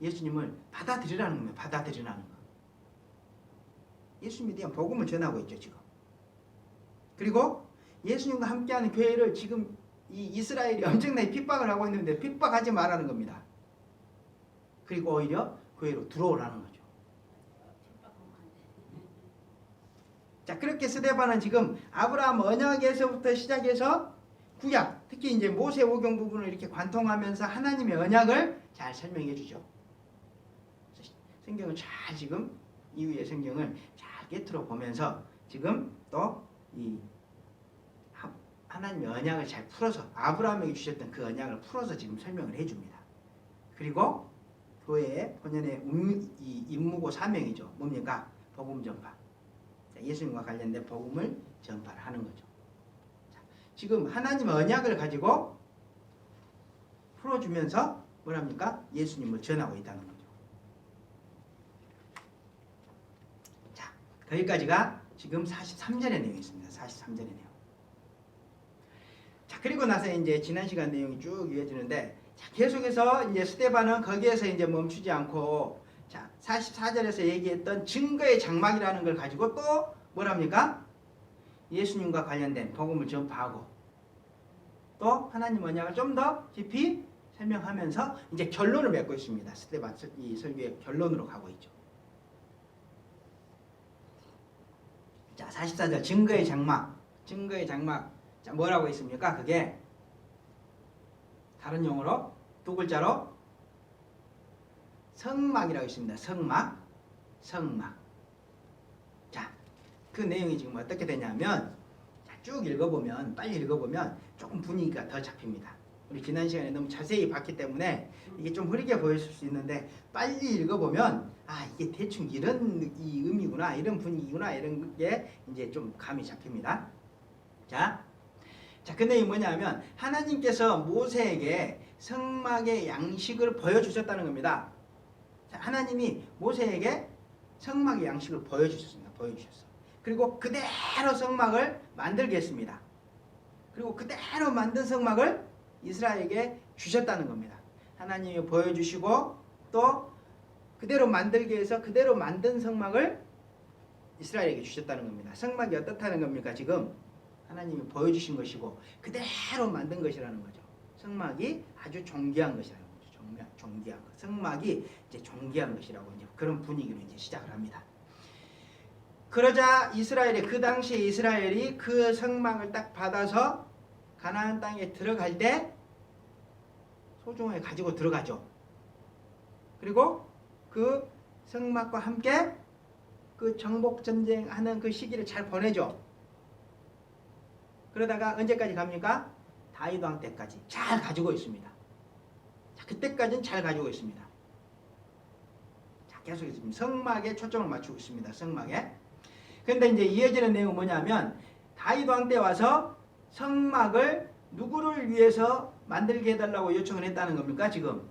예수님을 받아들이라는 겁니다. 받아들이라는 거. 예수님에 대한 복음을 전하고 있죠, 지금. 그리고 예수님과 함께하는 교회를 지금 이 이스라엘이 엄청나게 핍박을 하고 있는데 핍박하지 말라는 겁니다. 그리고 오히려 교회로 들어오라는 거죠. 자, 그렇게 스데반은 지금 아브라함 언약에서부터 시작해서 구약, 특히 이제 모세오경 부분을 이렇게 관통하면서 하나님의 언약을 잘 설명해 주죠. 성경을 잘 지금 이후의 성경을 잘 꿰뚫어 보면서 지금 또 이 하나님의 언약을 잘 풀어서 아브라함에게 주셨던 그 언약을 풀어서 지금 설명을 해줍니다. 그리고 교회의 본연의 임무고 사명이죠. 뭡니까? 복음 전파. 예수님과 관련된 복음을 전파를 하는 거죠. 자, 지금 하나님의 언약을 가지고 풀어주면서 뭐랍니까? 예수님을 전하고 있다는 거죠. 자, 거기까지가 지금 43절의 내용이 있습니다. 43절의 내용. 자, 그리고 나서 이제 지난 시간 내용이 쭉 이어지는데, 자, 계속해서 이제 스데반은 거기에서 이제 멈추지 않고, 자, 44절에서 얘기했던 증거의 장막이라는 걸 가지고 또 뭐랍니까? 예수님과 관련된 복음을 전파하고 또 하나님 언약을 좀 더 깊이 설명하면서 이제 결론을 맺고 있습니다. 스데반 이 설교의 결론으로 가고 있죠. 자, 44절 증거의 장막. 증거의 장막. 자, 뭐라고 있습니까? 그게 다른 용어로 두 글자로 성막이라고 있습니다. 성막. 자, 그 내용이 지금 어떻게 되냐면, 자, 쭉 읽어보면, 빨리 읽어보면 조금 분위기가 더 잡힙니다. 우리 지난 시간에 너무 자세히 봤기 때문에 이게 좀 흐리게 보일 수 있는데, 빨리 읽어보면 아, 이게 대충 이런 이 의미구나, 이런 분위기구나, 이런 게 이제 좀 감이 잡힙니다. 자, 그 내용이 뭐냐면 하나님께서 모세에게 성막의 양식을 보여주셨다는 겁니다. 자, 하나님이 모세에게 성막의 양식을 보여주셨습니다. 그리고 그대로 성막을 만들게 했습니다. 그리고 그대로 만든 성막을 이스라엘에게 주셨다는 겁니다. 하나님이 보여주시고 또 그대로 만들게 해서 그대로 만든 성막을 이스라엘에게 주셨다는 겁니다. 성막이 어떻다는 겁니까? 지금 하나님이 보여주신 것이고 그대로 만든 것이라는 거죠. 성막이 아주 존귀한 것이라는 거죠. 존귀한 것. 성막이 이제 존귀한 것이라고 이제 그런 분위기로 이제 시작을 합니다. 그러자 그 당시에 이스라엘이 그 성막을 딱 받아서 가나안 땅에 들어갈 때 소중하게 가지고 들어가죠. 그리고 그 성막과 함께 그 정복 전쟁하는 그 시기를 잘 보내죠. 그러다가 언제까지 갑니까? 다윗 왕 때까지 잘 가지고 있습니다. 자, 그때까지는 잘 가지고 있습니다. 자, 계속 있습니다. 성막에 초점을 맞추고 있습니다. 성막에. 그런데 이제 이어지는 내용은 뭐냐면 다윗 왕 때 와서 성막을 누구를 위해서 만들게 해달라고 요청을 했다는 겁니까? 지금.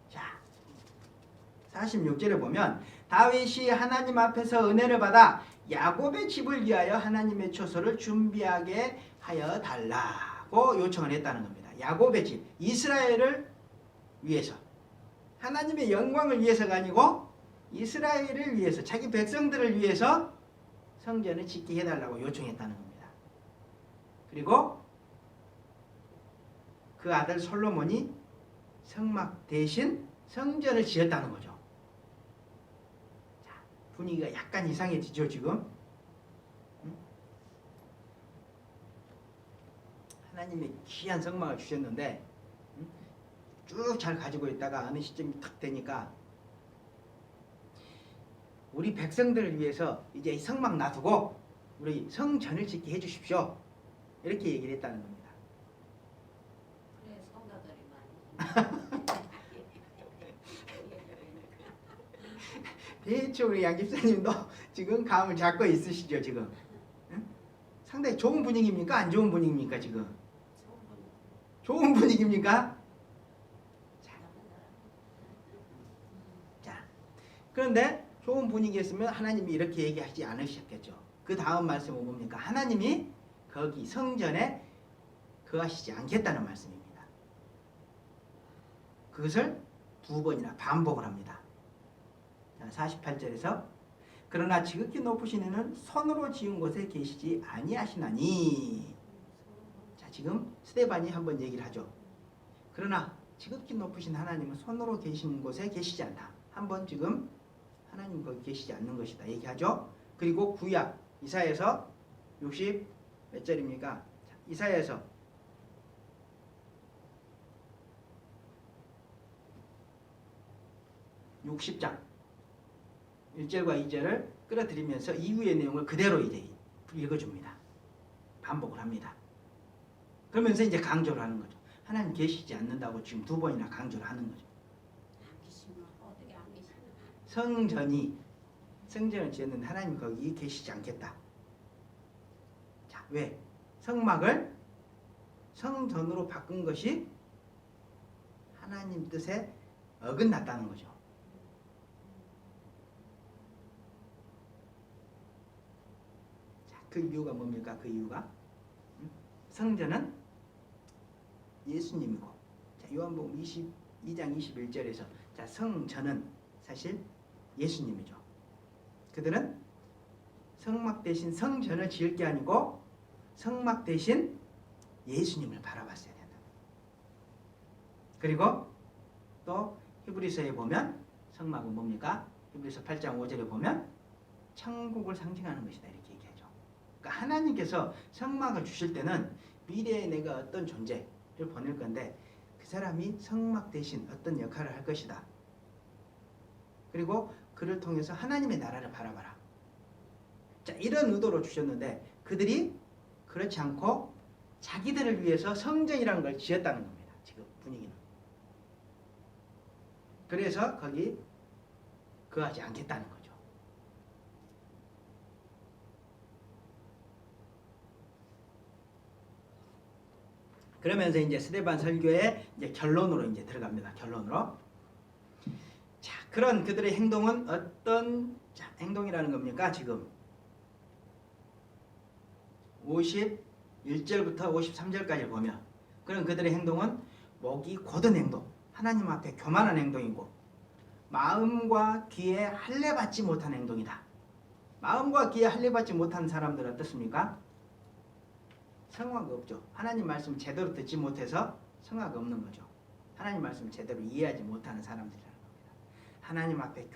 자, 46절에 보면 다윗이 하나님 앞에서 은혜를 받아 야곱의 집을 위하여 하나님의 처소를 준비하게 하여 달라고 요청을 했다는 겁니다. 야곱의 집, 이스라엘을 위해서, 하나님의 영광을 위해서가 아니고 이스라엘을 위해서, 자기 백성들을 위해서 성전을 짓게 해달라고 요청했다는 겁니다. 그리고 그 아들 솔로몬이 성막 대신 성전을 지었다는 거죠. 자, 분위기가 약간 이상해지죠, 지금. 하나님이 귀한 성막을 주셨는데 쭉 잘 가지고 있다가 어느 시점이 탁 되니까 우리 백성들을 위해서 이제 이 성막 놔두고 우리 성전을 짓게 해주십시오. 이렇게 얘기를 했다는 겁니다. 그래 성도들이 많이. 대충 우리 양 집사님도 지금 감을 잡고 있으시죠 지금? 응? 상당히 좋은 분위기입니까? 안 좋은 분위기입니까 지금? 좋은 분위기입니까? 자, 그런데 좋은 분위기였으면 하나님이 이렇게 얘기하지 않으셨겠죠. 그 다음 말씀은 뭡니까? 하나님이 거기 성전에 거하시지 않겠다는 말씀입니다. 그것을 두 번이나 반복을 합니다. 48절에서 그러나 지극히 높으신 이는 손으로 지은 곳에 계시지 아니하시나니. 자, 지금 스데반이 한번 얘기를 하죠. 그러나 지극히 높으신 하나님은 손으로 계신 곳에 계시지 않다. 한번 지금 하나님 거기 계시지 않는 것이다 얘기하죠. 그리고 구약 이사야서 60 몇 절입니까? 자, 이사야서 60장 1절과 2절을 끌어들이면서 이후의 내용을 그대로 이제 읽어줍니다. 반복을 합니다. 그러면서 이제 강조를 하는 거죠. 하나님 계시지 않는다고 지금 두 번이나 강조를 하는 거죠. 안 계시면 어떻게 안 계시나? 성전을 지었는데 하나님 거기 계시지 않겠다. 자, 왜? 성막을 성전으로 바꾼 것이 하나님 뜻에 어긋났다는 거죠. 그 이유가 뭡니까? 그 이유가 성전은 예수님이고, 자, 요한복음 22장 21절에서 자, 성전은 사실 예수님이죠. 그들은 성막 대신 성전을 지을 게 아니고 성막 대신 예수님을 바라봤어야 된다. 그리고 또 히브리서에 보면 성막은 뭡니까? 히브리서 8장 5절에 보면 천국을 상징하는 것이다 이렇게 얘기하죠. 그러니까 하나님께서 성막을 주실 때는 미래에 내가 어떤 존재를 보낼 건데 그 사람이 성막 대신 어떤 역할을 할 것이다. 그리고 그를 통해서 하나님의 나라를 바라봐라. 자, 이런 의도로 주셨는데 그들이 그렇지 않고 자기들을 위해서 성전이라는 걸 지었다는 겁니다. 지금 분위기는. 그래서 거기 거하지 않겠다는 거죠. 그러면서 이제 스데반 설교의 이제 결론으로 이제 들어갑니다. 결론으로. 자, 그런 그들의 행동은 어떤 행동이라는 겁니까? 지금 51절부터 53절까지 보면 그런 그들의 행동은 목이 곧은 행동, 하나님 앞에 교만한 행동이고 마음과 귀에 할례받지 못한 행동이다. 마음과 귀에 할례받지 못한 사람들은 어떻습니까? 성화가 없죠. 하나님 말씀 제대로 듣지 못해서 성화가 없는 거죠. 하나님 말씀 제대로 이해하지 못하는 사람들이라는 겁니다. 하나님 앞에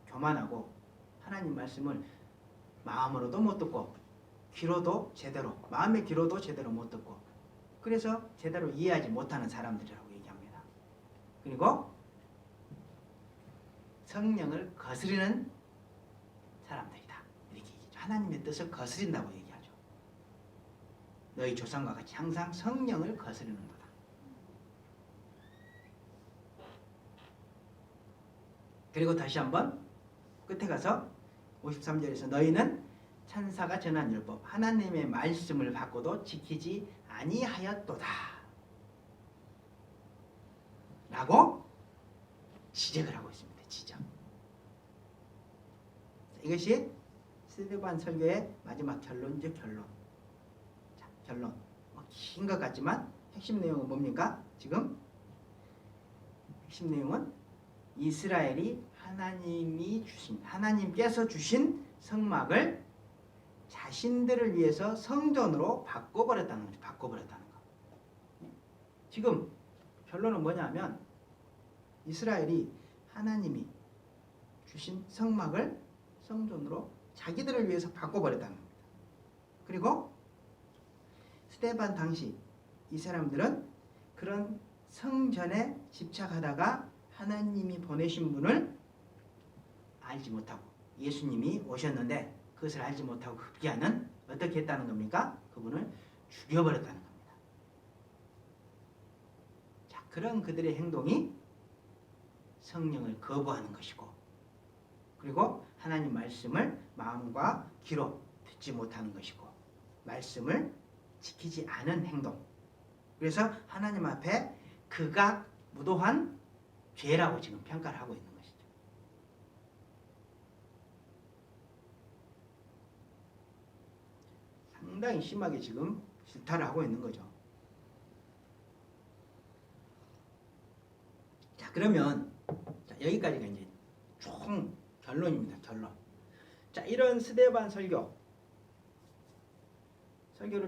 교만하고 하나님 말씀을 마음으로도 못 듣고 귀로도 제대로, 마음의 귀로도 제대로 못 듣고 그래서 제대로 이해하지 못하는 사람들이라고 얘기합니다. 그리고 성령을 거스르는 사람들이다. 이렇게 얘기죠. 하나님의 뜻을 거스린다고 얘기하죠. 너희 조상과 같이 항상 성령을 거스르는 거다. 그리고 다시 한번 끝에 가서 53절에서 너희는 천사가 전한 율법 하나님의 말씀을 받고도 지키지 아니하였도다 라고 지적을 하고 있습니다. 지적. 이것이 스데반 설교의 마지막 결론이죠. 결론. 자, 결론. 긴 것 같지만 핵심 내용은 뭡니까? 지금 핵심 내용은 이스라엘이 하나님께서 주신 성막을 자신들을 위해서 성전으로 바꿔버렸다는 거죠. 바꿔버렸다는 거. 지금 결론은 뭐냐면 이스라엘이 하나님이 주신 성막을 성전으로 자기들을 위해서 바꿔버렸다는 겁니다. 그리고 스데반 당시 이 사람들은 그런 성전에 집착하다가 하나님이 보내신 분을 알지 못하고 예수님이 오셨는데 그것을 알지 못하고 흡기하는 어떻게 했다는 겁니까? 그분을 죽여버렸다는 겁니다. 자, 그런 그들의 행동이 성령을 거부하는 것이고 그리고 하나님 말씀을 마음과 귀로 듣지 못하는 것이고 말씀을 지키지 않은 행동. 그래서 하나님 앞에 그가 무도한 죄라고 지금 평가를 하고 있는 것이죠. 상당히 심하게 지금 질타를 하고 있는 거죠. 자, 그러면 여기까지가 이제 총 결론입니다. 결론. 자, 이런 스데반 설교를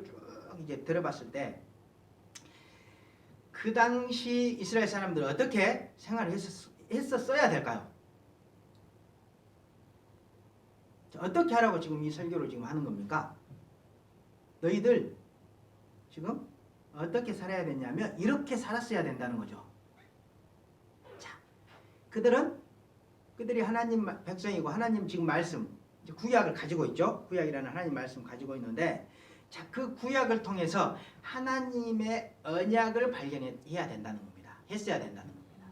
쭉 이제 들어봤을 때 그 당시 이스라엘 사람들은 어떻게 생활을 했었어야 될까요? 자, 어떻게 하라고 지금 이 설교를 지금 하는 겁니까? 너희들 지금 어떻게 살아야 되냐면 이렇게 살았어야 된다는 거죠. 자, 그들이 하나님 백성이고 하나님 지금 말씀 구약을 가지고 있죠. 구약이라는 하나님 말씀 가지고 있는데 자, 그 구약을 통해서 하나님의 언약을 발견해야 된다는 겁니다. 했어야 된다는 겁니다.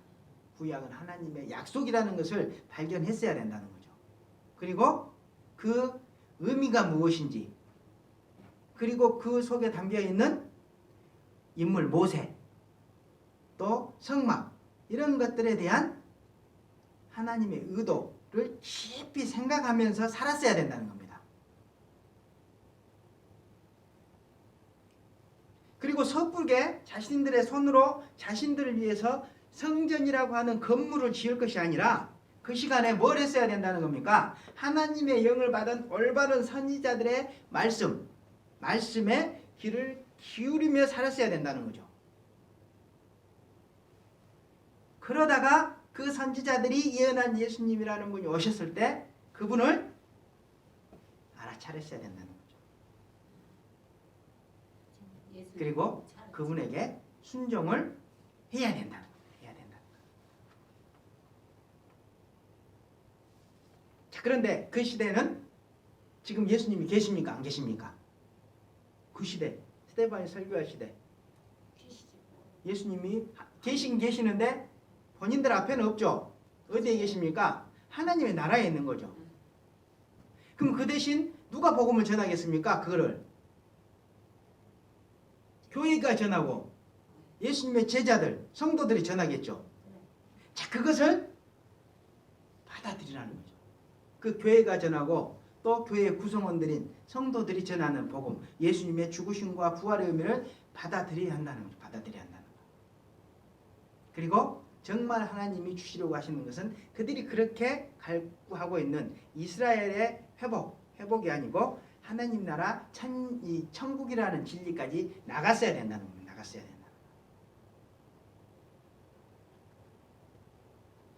구약은 하나님의 약속이라는 것을 발견했어야 된다는 거죠. 그리고 그 의미가 무엇인지 그리고 그 속에 담겨있는 인물 모세 또 성막 이런 것들에 대한 하나님의 의도를 깊이 생각하면서 살았어야 된다는 겁니다. 그리고 섣부르게 자신들의 손으로 자신들을 위해서 성전이라고 하는 건물을 지을 것이 아니라 그 시간에 뭘 했어야 된다는 겁니까? 하나님의 영을 받은 올바른 선지자들의 말씀에 귀를 기울이며 살았어야 된다는 거죠. 그러다가 그 선지자들이 예언한 예수님이라는 분이 오셨을 때 그분을 알아차렸어야 된다는 거죠. 그리고 그분에게 순종을 해야 된다는 겁니다. 자, 그런데 그 시대는 지금 예수님이 계십니까? 안 계십니까? 그 시대, 스데반이 설교할 시대. 예수님이 계시는데 본인들 앞에는 없죠. 어디에 계십니까? 하나님의 나라에 있는 거죠. 그럼 그 대신 누가 복음을 전하겠습니까? 그거를 교회가 전하고 예수님의 제자들, 성도들이 전하겠죠. 자, 그것을 받아들이라는 거죠. 그 교회가 전하고 또 교회의 구성원들인 성도들이 전하는 복음, 예수님의 죽으심과 부활의 의미를 받아들여야 한다는 거죠. 받아들여야 한다는 거. 그리고 정말 하나님이 주시려고 하시는 것은 그들이 그렇게 갈구하고 있는 이스라엘의 회복이 아니고 하나님 나라 이 천국이라는 진리까지 나갔어야 된다는 겁니다. 나갔어야 된다.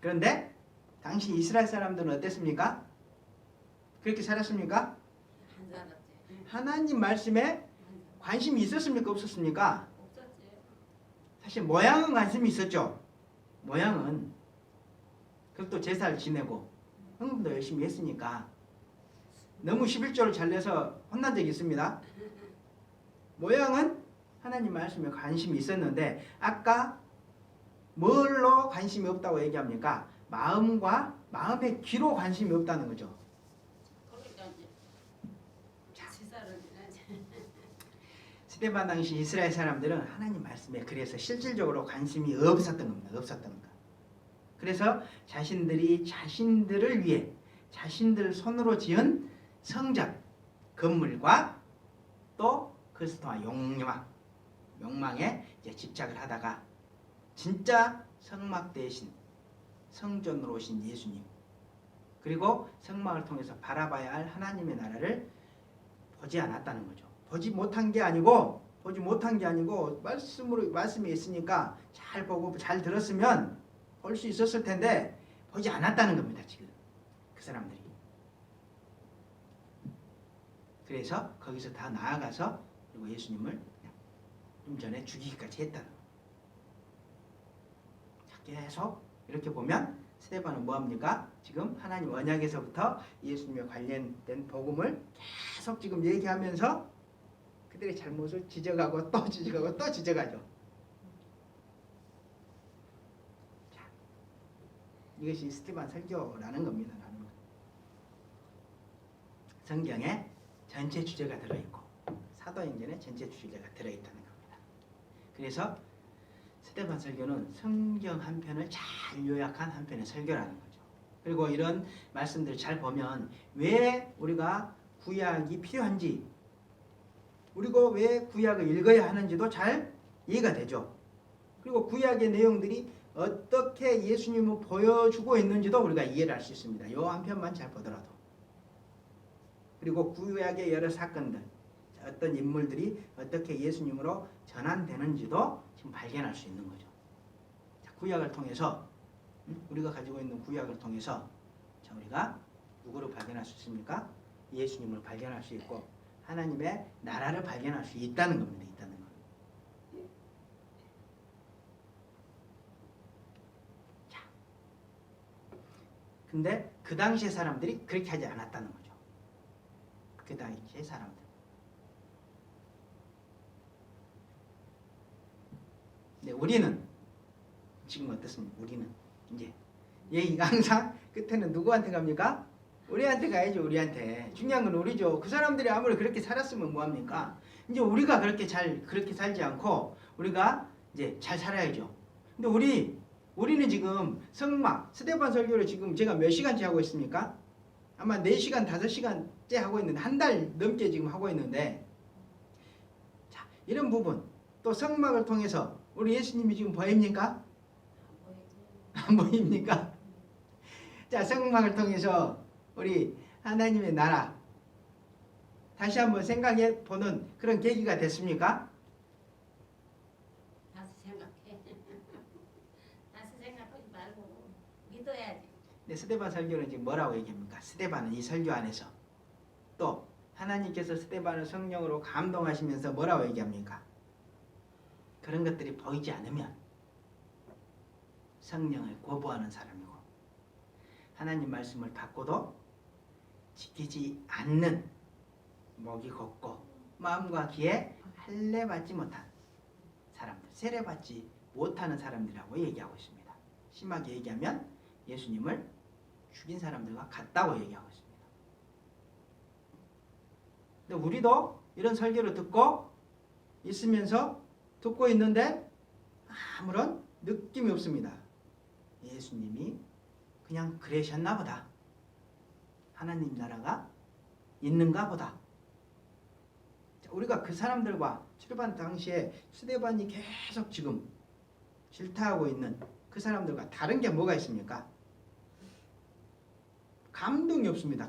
그런데 당시 이스라엘 사람들은 어땠습니까? 그렇게 살았습니까? 하나님 말씀에 관심이 있었습니까? 없었습니까? 사실 모양은 관심이 있었죠. 모양은 그것도 제사를 지내고 헌금도 열심히 했으니까 너무 11조를 잘 내서 혼난 적이 있습니다. 모양은 하나님 말씀에 관심이 있었는데 아까 뭘로 관심이 없다고 얘기합니까? 마음의 귀로 관심이 없다는 거죠. 스데반 당시 이스라엘 사람들은 하나님 말씀에 그래서 실질적으로 관심이 없었던 겁니다. 없었던 것. 그래서 자신들이 자신들을 위해 자신들 손으로 지은 성전, 건물과 또 그것을 통한 욕망에 이제 집착을 하다가 진짜 성막 대신 성전으로 오신 예수님 그리고 성막을 통해서 바라봐야 할 하나님의 나라를 보지 않았다는 거죠. 보지 못한 게 아니고 말씀에 있으니까 잘 보고 잘 들었으면 볼 수 있었을 텐데 보지 않았다는 겁니다. 지금 그 사람들이. 그래서 거기서 다 나아가서 그리고 예수님을 좀 전에 죽이기까지 했다는 거예요. 계속 이렇게 보면 스데반은 뭐합니까? 지금 하나님 언약에서부터 예수님에 관련된 복음을 계속 지금 얘기하면서 그들의 잘못을 지적하고 또 지적하고 또 지적하죠. 자, 이것이 스데반 설교라는 겁니다. 성경에 전체 주제가 들어있고 사도행전에 전체 주제가 들어있다는 겁니다. 그래서 스데반 설교는 성경 한 편을 잘 요약한 한 편의 설교라는 거죠. 그리고 이런 말씀들을 잘 보면 왜 우리가 구약이 필요한지, 우리가 왜 구약을 읽어야 하는지도 잘 이해가 되죠. 그리고 구약의 내용들이 어떻게 예수님을 보여주고 있는지도 우리가 이해를 할 수 있습니다. 이 한 편만 잘 보더라도. 그리고 구약의 여러 사건들, 어떤 인물들이 어떻게 예수님으로 전환되는지도 지금 발견할 수 있는 거죠. 자, 구약을 통해서 우리가 가지고 있는 구약을 통해서 자, 우리가 누구를 발견할 수 있습니까? 예수님을 발견할 수 있고 하나님의 나라를 발견할 수 있다는 겁니다. 있다는 것. 자, 근데 그 당시의 사람들이 그렇게 하지 않았다는 거죠. 그 당시의 사람들. 네, 우리는 지금 어떻습니까? 우리는 이제 얘기가 항상 끝에는 누구한테 갑니까? 우리한테 가야죠. 우리한테. 중요한 건 우리죠. 그 사람들이 아무리 그렇게 살았으면 뭐합니까? 이제 우리가 그렇게 살지 않고 우리가 이제 잘 살아야죠. 근데 우리는 지금 성막 스데반 설교를 지금 제가 몇 시간째 하고 있습니까? 아마 4시간 5시간째 하고 있는데 한 달 넘게 지금 하고 있는데 자, 이런 부분 또 성막을 통해서 우리 예수님이 지금 보입니까? 안 보입니까? 자, 성막을 통해서 우리 하나님의 나라 다시 한번 생각해 보는 그런 계기가 됐습니까? 다시 생각해. 다시 생각하지 말고 믿어야지. 네, 스데반 설교는 지금 뭐라고 얘기합니까? 스데반은 이 설교 안에서 또 하나님께서 스데반을 성령으로 감동하시면서 뭐라고 얘기합니까? 그런 것들이 보이지 않으면 성령을 거부하는 사람이고 하나님 말씀을 받고도 지키지 않는 목이 곱고 마음과 귀에 할례받지 못한 사람들, 세례받지 못하는 사람들이라고 얘기하고 있습니다. 심하게 얘기하면 예수님을 죽인 사람들과 같다고 얘기하고 있습니다. 근데 우리도 이런 설교를 듣고 있으면서 듣고 있는데 아무런 느낌이 없습니다. 예수님이 그냥 그러셨나 보다. 하나님 나라가 있는가 보다. 우리가 그 사람들과 출발 당시에 스데반이 계속 지금 질타하고 있는 그 사람들과 다른 게 뭐가 있습니까? 감동이 없습니다.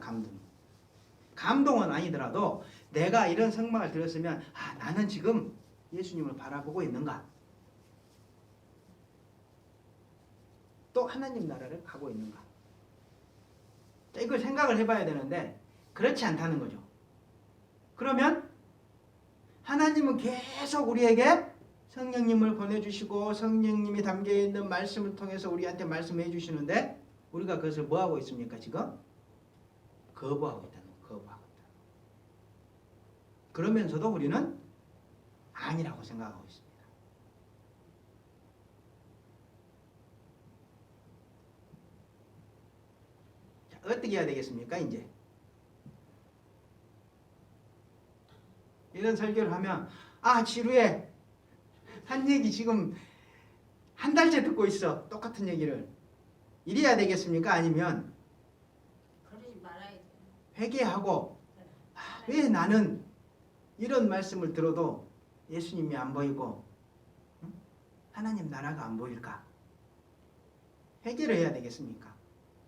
감동은 아니더라도 내가 이런 성막을 들었으면 나는 지금 예수님을 바라보고 있는가? 또 하나님 나라를 가고 있는가? 자, 이걸 생각을 해봐야 되는데 그렇지 않다는 거죠. 그러면 하나님은 계속 우리에게 성령님을 보내주시고 성령님이 담겨있는 말씀을 통해서 우리한테 말씀해 주시는데 우리가 그것을 뭐하고 있습니까? 지금? 거부하고 있다는 거예요. 거부하고 있다. 그러면서도 우리는 아니라고 생각하고 있습니다. 자, 어떻게 해야 되겠습니까? 이제 이런 설교를 하면 지루해. 한 얘기 지금 한 달째 듣고 있어. 똑같은 얘기를. 이래야 되겠습니까? 아니면 그러지 말아야지. 회개하고 왜 나는 이런 말씀을 들어도 예수님이 안 보이고 하나님 나라가 안 보일까? 회개를 해야 되겠습니까?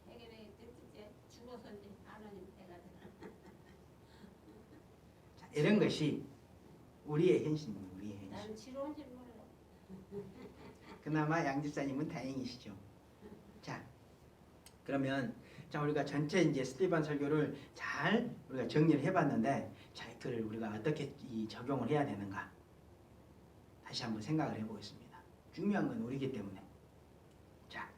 해결해 뜻이지. 죽어서지 하나님 배가 되나. 자, 이런 것이 우리의 현실입니다. 우리의 현실. 나는 치료한 줄 몰라. 그나마 양 집사님은 다행이시죠. 자, 그러면 우리가 전체 이제 스데반 설교를 잘 우리가 정리를 해봤는데, 자, 그를 우리가 어떻게 적용을 해야 되는가? 다시 한번 생각을 해보겠습니다. 중요한 건 우리이기 때문에. 자,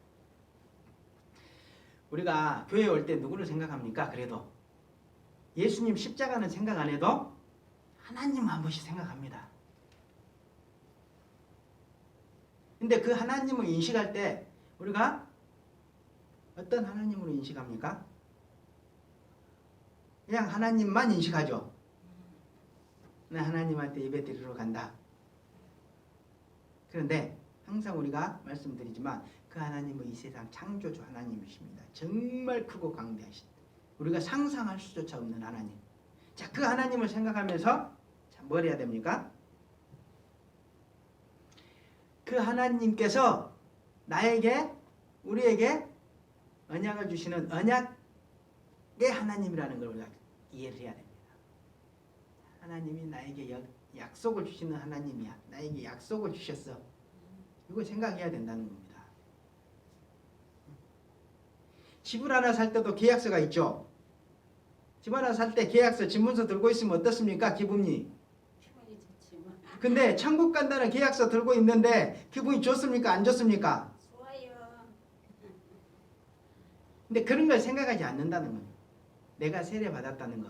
우리가 교회 올 때 누구를 생각합니까? 그래도 예수님 십자가는 생각 안 해도 하나님 한 번씩 생각합니다. 근데 그 하나님을 인식할 때 우리가 어떤 하나님으로 인식합니까? 그냥 하나님만 인식하죠. 나 하나님한테 예배 드리러 간다. 그런데 항상 우리가 말씀드리지만 그 하나님은 이 세상 창조주 하나님이십니다. 정말 크고 강대하신 우리가 상상할 수조차 없는 하나님. 자, 그 하나님을 생각하면서 자, 뭘 해야 됩니까? 그 하나님께서 나에게 우리에게 언약을 주시는 언약의 하나님이라는 걸 우리가 이해를 해야 됩니다. 하나님이 나에게 약속을 주시는 하나님이야. 나에게 약속을 주셨어. 이거 생각해야 된다는 겁니다. 집을 하나 살 때도 계약서가 있죠. 집 하나 살 때 계약서, 집문서 들고 있으면 어떻습니까? 기분이. 기분이 좋지만. 근데 천국 간다는 계약서 들고 있는데 기분이 좋습니까? 안 좋습니까? 좋아요. 근데 그런 걸 생각하지 않는다는 거예요. 내가 세례 받았다는 거.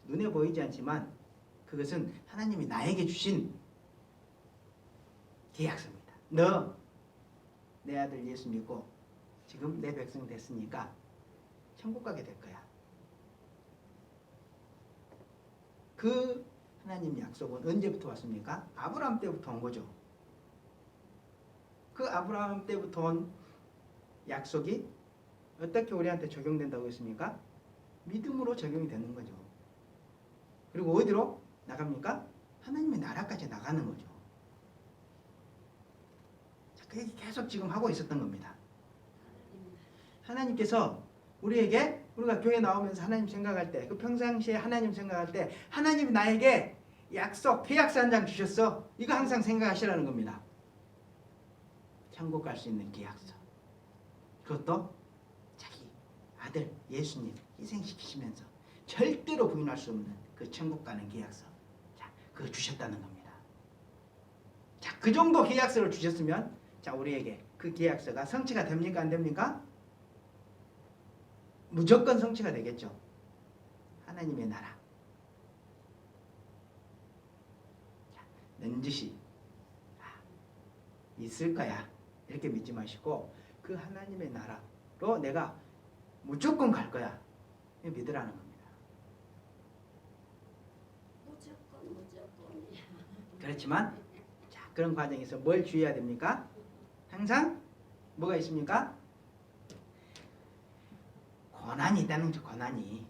눈에 보이지 않지만 그것은 하나님이 나에게 주신 계약서입니다. 너 내 아들 예수 믿고 지금 내 백성 됐으니까 천국 가게 될 거야. 그 하나님 약속은 언제부터 왔습니까? 아브라함 때부터 온 거죠. 그 아브라함 때부터 온 약속이 어떻게 우리한테 적용된다고 했습니까? 믿음으로 적용이 되는 거죠. 그리고 어디로 나갑니까? 하나님의 나라까지 나가는 거죠. 자, 그 얘기 계속 지금 하고 있었던 겁니다. 하나님께서 우리에게 우리가 교회 나오면서 하나님 생각할 때, 그 평상시에 하나님 생각할 때 하나님이 나에게 약속, 계약서 한 장 주셨어. 이거 항상 생각하시라는 겁니다. 천국 갈 수 있는 계약서. 그것도 자기 아들 예수님 희생시키시면서 절대로 부인할 수 없는 그 천국 가는 계약서. 자, 그거 주셨다는 겁니다. 자, 그 정도 계약서를 주셨으면 자, 우리에게 그 계약서가 성취가 됩니까? 안 됩니까? 무조건 성취가 되겠죠. 하나님의 나라. 자, 넌지시 있을 거야. 이렇게 믿지 마시고 그 하나님의 나라로 내가 무조건 갈 거야. 믿으라는 겁니다. 무조건이야. 그렇지만 자, 그런 과정에서 뭘 주의해야 됩니까? 항상 뭐가 있습니까? 고난이 있다는 거죠. 고난이.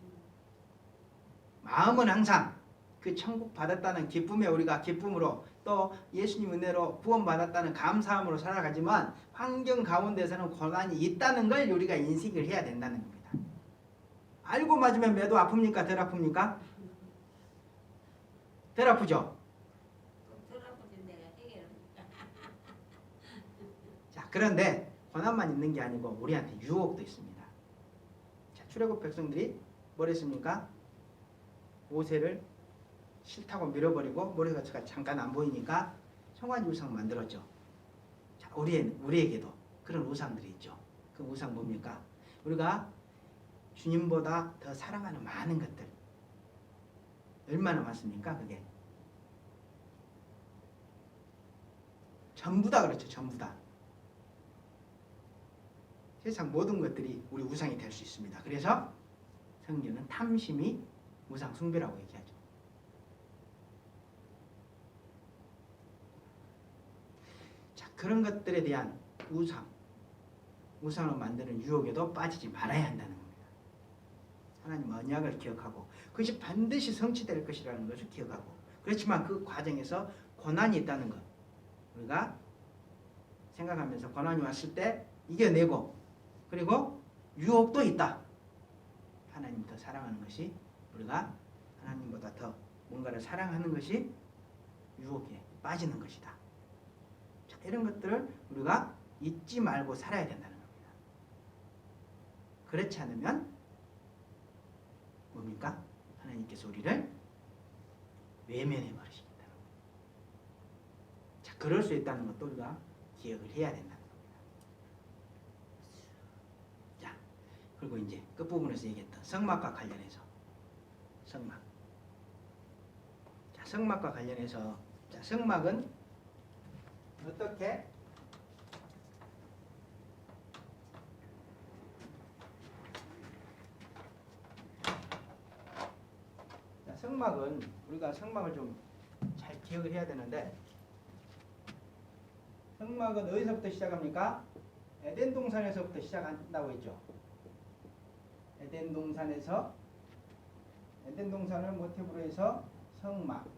마음은 항상 그 천국 받았다는 기쁨에 우리가 기쁨으로 또 예수님 은혜로 구원받았다는 감사함으로 살아가지만 환경 가운데서는 고난이 있다는 걸 우리가 인식을 해야 된다는 겁니다. 알고 맞으면 매도 아픕니까? 덜 아픕니까? 덜 아프죠? 덜 아프지 내가 해결합니까? 자, 그런데 고난만 있는 게 아니고 우리한테 유혹도 있습니다. 자, 출애굽 백성들이 뭘 했습니까? 모세를 싫다고 밀어버리고 모래가 잠깐 안 보이니까 송아지 우상 만들었죠. 자, 우리에게도 그런 우상들이 있죠. 그 우상 뭡니까? 우리가 주님보다 더 사랑하는 많은 것들 얼마나 많습니까? 그게 전부 다 그렇죠. 전부 다. 세상 모든 것들이 우리 우상이 될 수 있습니다. 그래서 성경은 탐심이 우상 숭배라고 얘기하죠. 자, 그런 것들에 대한 우상을 만드는 유혹에도 빠지지 말아야 한다는 겁니다. 하나님 언약을 기억하고 그것이 반드시 성취될 것이라는 것을 기억하고 그렇지만 그 과정에서 고난이 있다는 것 우리가 생각하면서 고난이 왔을 때 이겨내고 그리고 유혹도 있다. 하나님 더 사랑하는 것이 우리가 하나님보다 더 뭔가를 사랑하는 것이 유혹에 빠지는 것이다. 자, 이런 것들을 우리가 잊지 말고 살아야 된다는 겁니다. 그렇지 않으면 뭡니까? 하나님께서 우리를 외면해 버리신다는 겁니다. 자, 그럴 수 있다는 것도 우리가 기억을 해야 된다는 겁니다. 자, 그리고 이제 끝부분에서 얘기했던 성막과 관련해서 성막. 자, 성막과 관련해서 자, 성막은 어떻게 자, 성막은 우리가 성막을 좀 잘 기억을 해야 되는데 성막은 어디서부터 시작합니까? 에덴 동산에서부터 시작한다고 했죠. 에덴 동산을 모티브로 해서 성막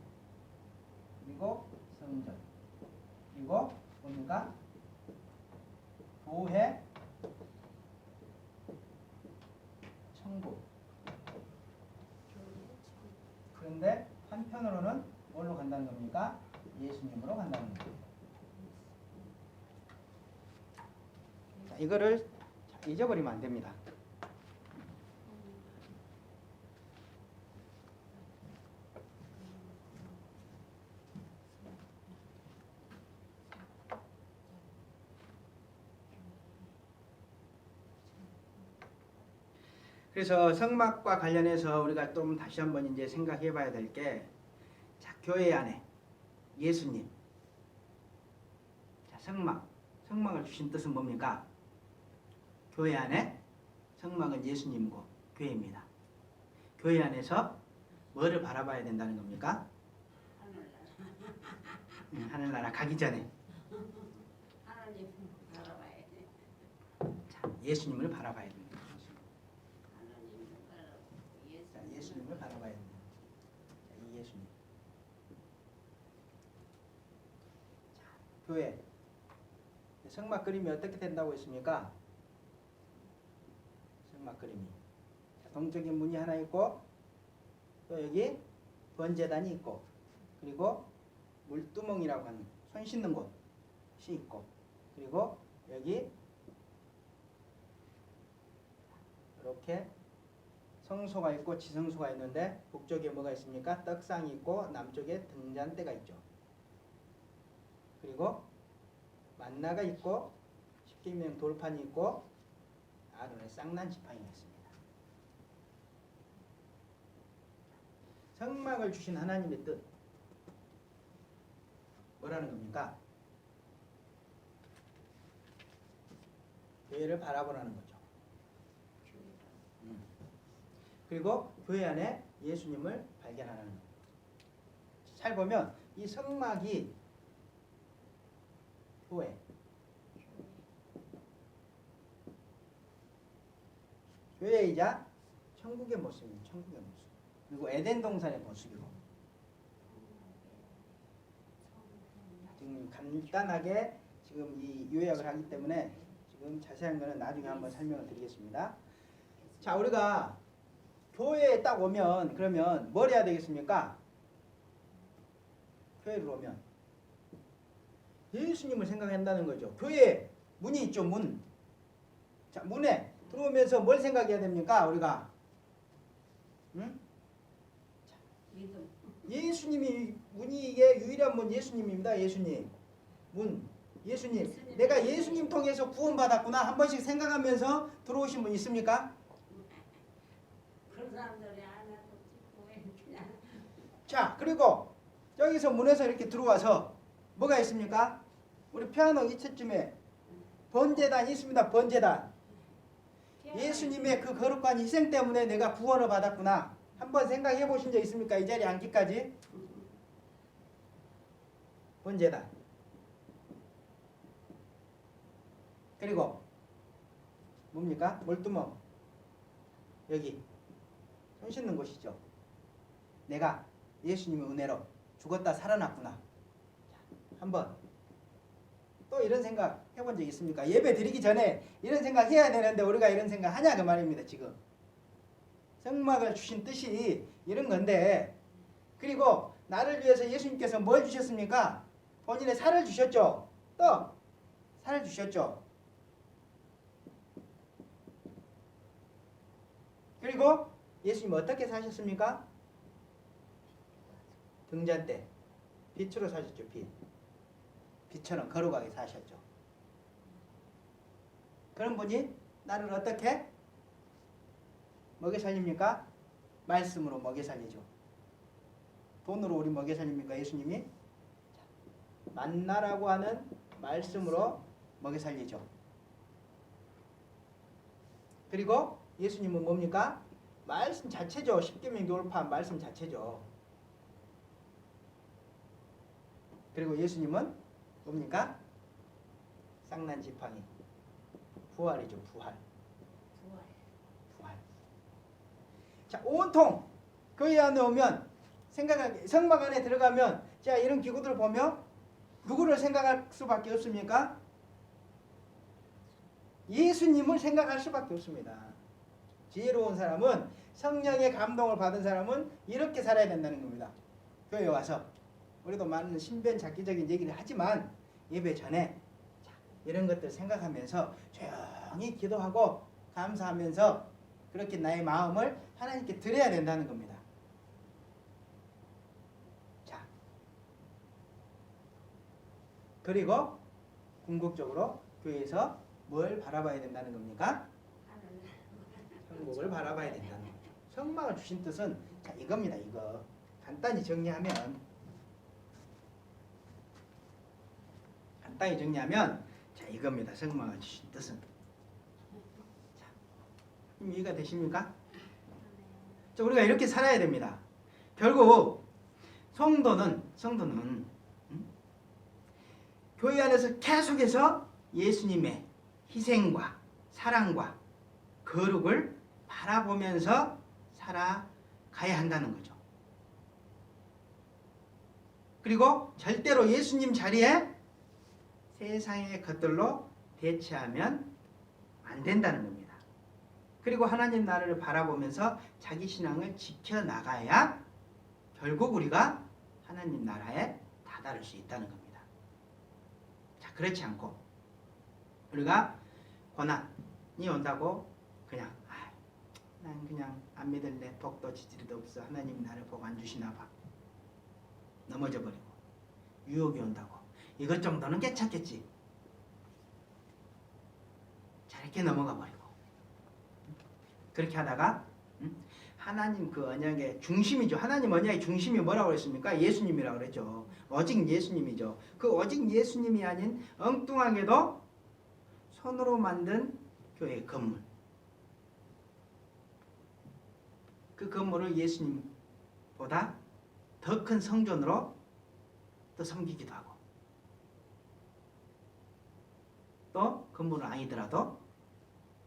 그리고 성전 그리고 뭡니까? 교회 천국. 그런데 한편으로는 뭘로 간다는 겁니까? 예수님으로 간다는 겁니다. 자, 이거를 잊어버리면 안 됩니다. 그래서 성막과 관련해서 우리가 좀 다시 한번 이제 생각해 봐야 될 게, 자, 교회 안에 예수님. 자, 성막을 주신 뜻은 뭡니까? 교회 안에 성막은 예수님이고 교회입니다. 교회 안에서 뭐를 바라봐야 된다는 겁니까? 하늘나라 가기 전에 하나님 바라봐야 돼. 자, 예수님을 바라봐야 됩니다. 하나님을 바라보고 자, 예수님을 바라봐야 됩니다. 자, 이 예수님. 자, 교회. 성막 그림이 어떻게 된다고 했습니까? 성막 그림이. 자, 동적인 문이 하나 있고, 또 여기 번제단이 있고, 그리고 물두멍이라고 하는 손 씻는 곳이 있고, 그리고 여기 이렇게 성소가 있고 지성소가 있는데, 북쪽에 뭐가 있습니까? 떡상이 있고 남쪽에 등잔대가 있죠. 그리고 만나가 있고 십계명 돌판이 있고 아론의 쌍난 지팡이가 있습니다. 성막을 주신 하나님의 뜻 뭐라는 겁니까? 교회를 바라보라는 거죠. 그리고 교회 안에 예수님을 발견하는 거예요. 잘 보면 이 성막이 교회, 교회이자 천국의 모습입니다. 천국의 모습. 그리고 에덴 동산의 모습이고. 지금 간단하게 지금 이 요약을 하기 때문에 지금 자세한 거는 나중에 한번 설명을 드리겠습니다. 자, 우리가 교회에 딱 오면 그러면 뭘 해야 되겠습니까? 교회를 오면 예수님을 생각한다는 거죠. 교회에 문이 있죠, 문. 자, 문에 들어오면서 뭘 생각해야 됩니까? 우리가 응? 믿음. 예수님이 문이 이게 유일한 문 예수님입니다. 예수님 문 예수님. 내가 예수님 통해서 구원받았구나 한 번씩 생각하면서 들어오신 분 있습니까? 그런 사람들이 안 하고 왜 그냥 자, 그리고 여기서 문에서 이렇게 들어와서 뭐가 있습니까? 우리 피아노 2채쯤에 번제단이 있습니다. 번제단. 예수님의 그 거룩한 희생 때문에 내가 구원을 받았구나. 한번 생각해 보신 적 있습니까? 이 자리에 앉기까지. 번제단. 그리고 뭡니까? 몰두멍. 여기 손 씻는 곳이죠. 내가 예수님의 은혜로 죽었다 살아났구나. 한번 또 이런 생각 해본 적 있습니까? 예배 드리기 전에 이런 생각 해야 되는데 우리가 이런 생각 하냐 그 말입니다. 지금 성막을 주신 뜻이 이런 건데, 그리고 나를 위해서 예수님께서 뭘 주셨습니까? 본인의 살을 주셨죠. 또 살을 주셨죠. 그리고 예수님 어떻게 사셨습니까? 등잔대 빛으로 사셨죠. 빛처럼 거룩하게 사셨죠. 그런 분이 나를 어떻게 먹여 살립니까? 말씀으로 먹여 살리죠. 돈으로 우리 먹여 살립니까? 예수님이 만나라고 하는 말씀으로 먹여 살리죠. 그리고 예수님은 뭡니까? 말씀 자체죠. 십계명 돌파한 말씀 자체죠. 그리고 예수님은 뭡니까? 쌍난 지팡이 부활이죠. 부활. 자, 온통 그 안에 오면 생각하기 성막 안에 들어가면 자 이런 기구들을 보면 누구를 생각할 수밖에 없습니까? 예수님을 생각할 수밖에 없습니다. 지혜로운 사람은 성령의 감동을 받은 사람은 이렇게 살아야 된다는 겁니다. 교회에 와서 우리도 많은 신변잡기적인 얘기를 하지만 예배 전에 자, 이런 것들 생각하면서 조용히 기도하고 감사하면서 그렇게 나의 마음을 하나님께 드려야 된다는 겁니다. 자, 그리고 궁극적으로 교회에서 뭘 바라봐야 된다는 겁니까? 천국을 바라봐야 된다는 거죠. 성막을 주신 뜻은 자 이겁니다. 이거 간단히 정리하면 자 이겁니다. 성막을 주신 뜻은 자, 이해가 되십니까? 자, 우리가 이렇게 살아야 됩니다. 결국 성도는 교회 안에서 계속해서 예수님의 희생과 사랑과 거룩을 바라보면서 살아가야 한다는 거죠. 그리고 절대로 예수님 자리에 세상의 것들로 대체하면 안 된다는 겁니다. 그리고 하나님 나라를 바라보면서 자기 신앙을 지켜나가야 결국 우리가 하나님 나라에 다다를 수 있다는 겁니다. 자, 그렇지 않고 우리가 고난이 온다고 그냥 난 그냥 안 믿을래. 복도 지지리도 없어. 하나님 나를 복 안 주시나 봐. 넘어져 버리고 유혹이 온다고 이것 정도는 괜찮겠지. 자, 이렇게 넘어가 버리고 그렇게 하다가 하나님 그 언약의 중심이죠. 하나님 언약의 중심이 뭐라고 했습니까? 예수님이라고 그랬죠. 오직 예수님이죠. 그 오직 예수님이 아닌 엉뚱하게도 손으로 만든 교회 건물, 그 건물을 예수님보다 더 큰 성전으로 또 섬기기도 하고 또 건물은 아니더라도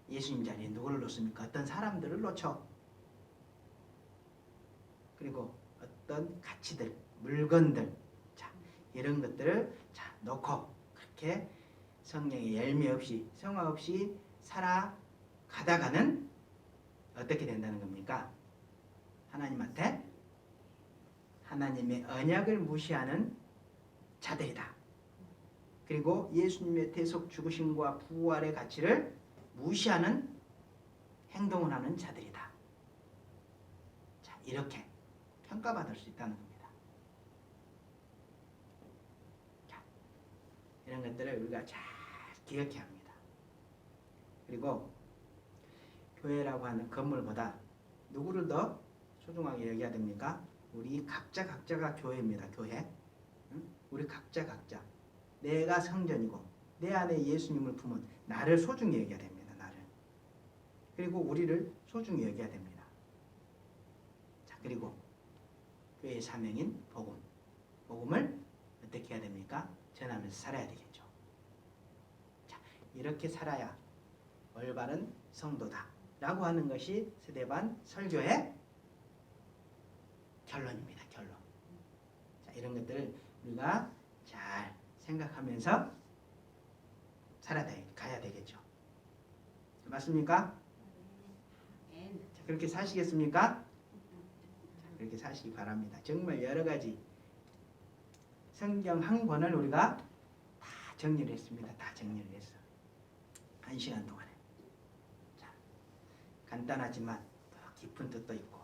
예수님 자리에 누구를 놓습니까? 어떤 사람들을 놓죠. 그리고 어떤 가치들, 물건들, 자, 이런 것들을 자, 놓고 그렇게 성령의 열매 없이 성화 없이 살아가다가는 어떻게 된다는 겁니까? 하나님한테 하나님의 언약을 무시하는 자들이다. 그리고 예수님의 대속 죽으심과 부활의 가치를 무시하는 행동을 하는 자들이다. 자, 이렇게 평가받을 수 있다는 겁니다. 자, 이런 것들을 우리가 잘 기억해야 합니다. 그리고 교회라고 하는 건물보다 누구를 더 소중하게 여겨야 됩니까? 우리 각자가 교회입니다. 교회. 우리 각자 내가 성전이고 내 안에 예수님을 품은 나를 소중히 여겨야 됩니다. 나를. 그리고 우리를 소중히 여겨야 됩니다. 자, 그리고 교회의 사명인 복음을 어떻게 해야 됩니까? 전하면서 살아야 되겠죠. 자, 이렇게 살아야 올바른 성도다 라고 하는 것이 세대반 설교의 결론입니다. 결론. 자, 이런 것들을 우리가 잘 생각하면서 살아가야 되겠죠. 맞습니까? 자, 그렇게 사시겠습니까? 자, 그렇게 사시기 바랍니다. 정말 여러 가지 성경 한 권을 우리가 다 정리를 했습니다. 다 정리를 했어. 1시간 동안에. 자, 간단하지만 또 깊은 뜻도 있고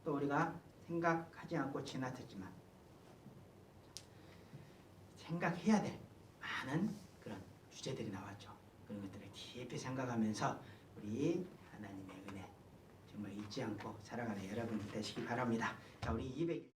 또 우리가 생각하지 않고 지나쳤지만 생각해야 될 많은 그런 주제들이 나왔죠. 그런 것들을 깊이 생각하면서 우리 하나님의 은혜 정말 잊지 않고 살아가는 여러분 되시기 바랍니다. 자, 우리 200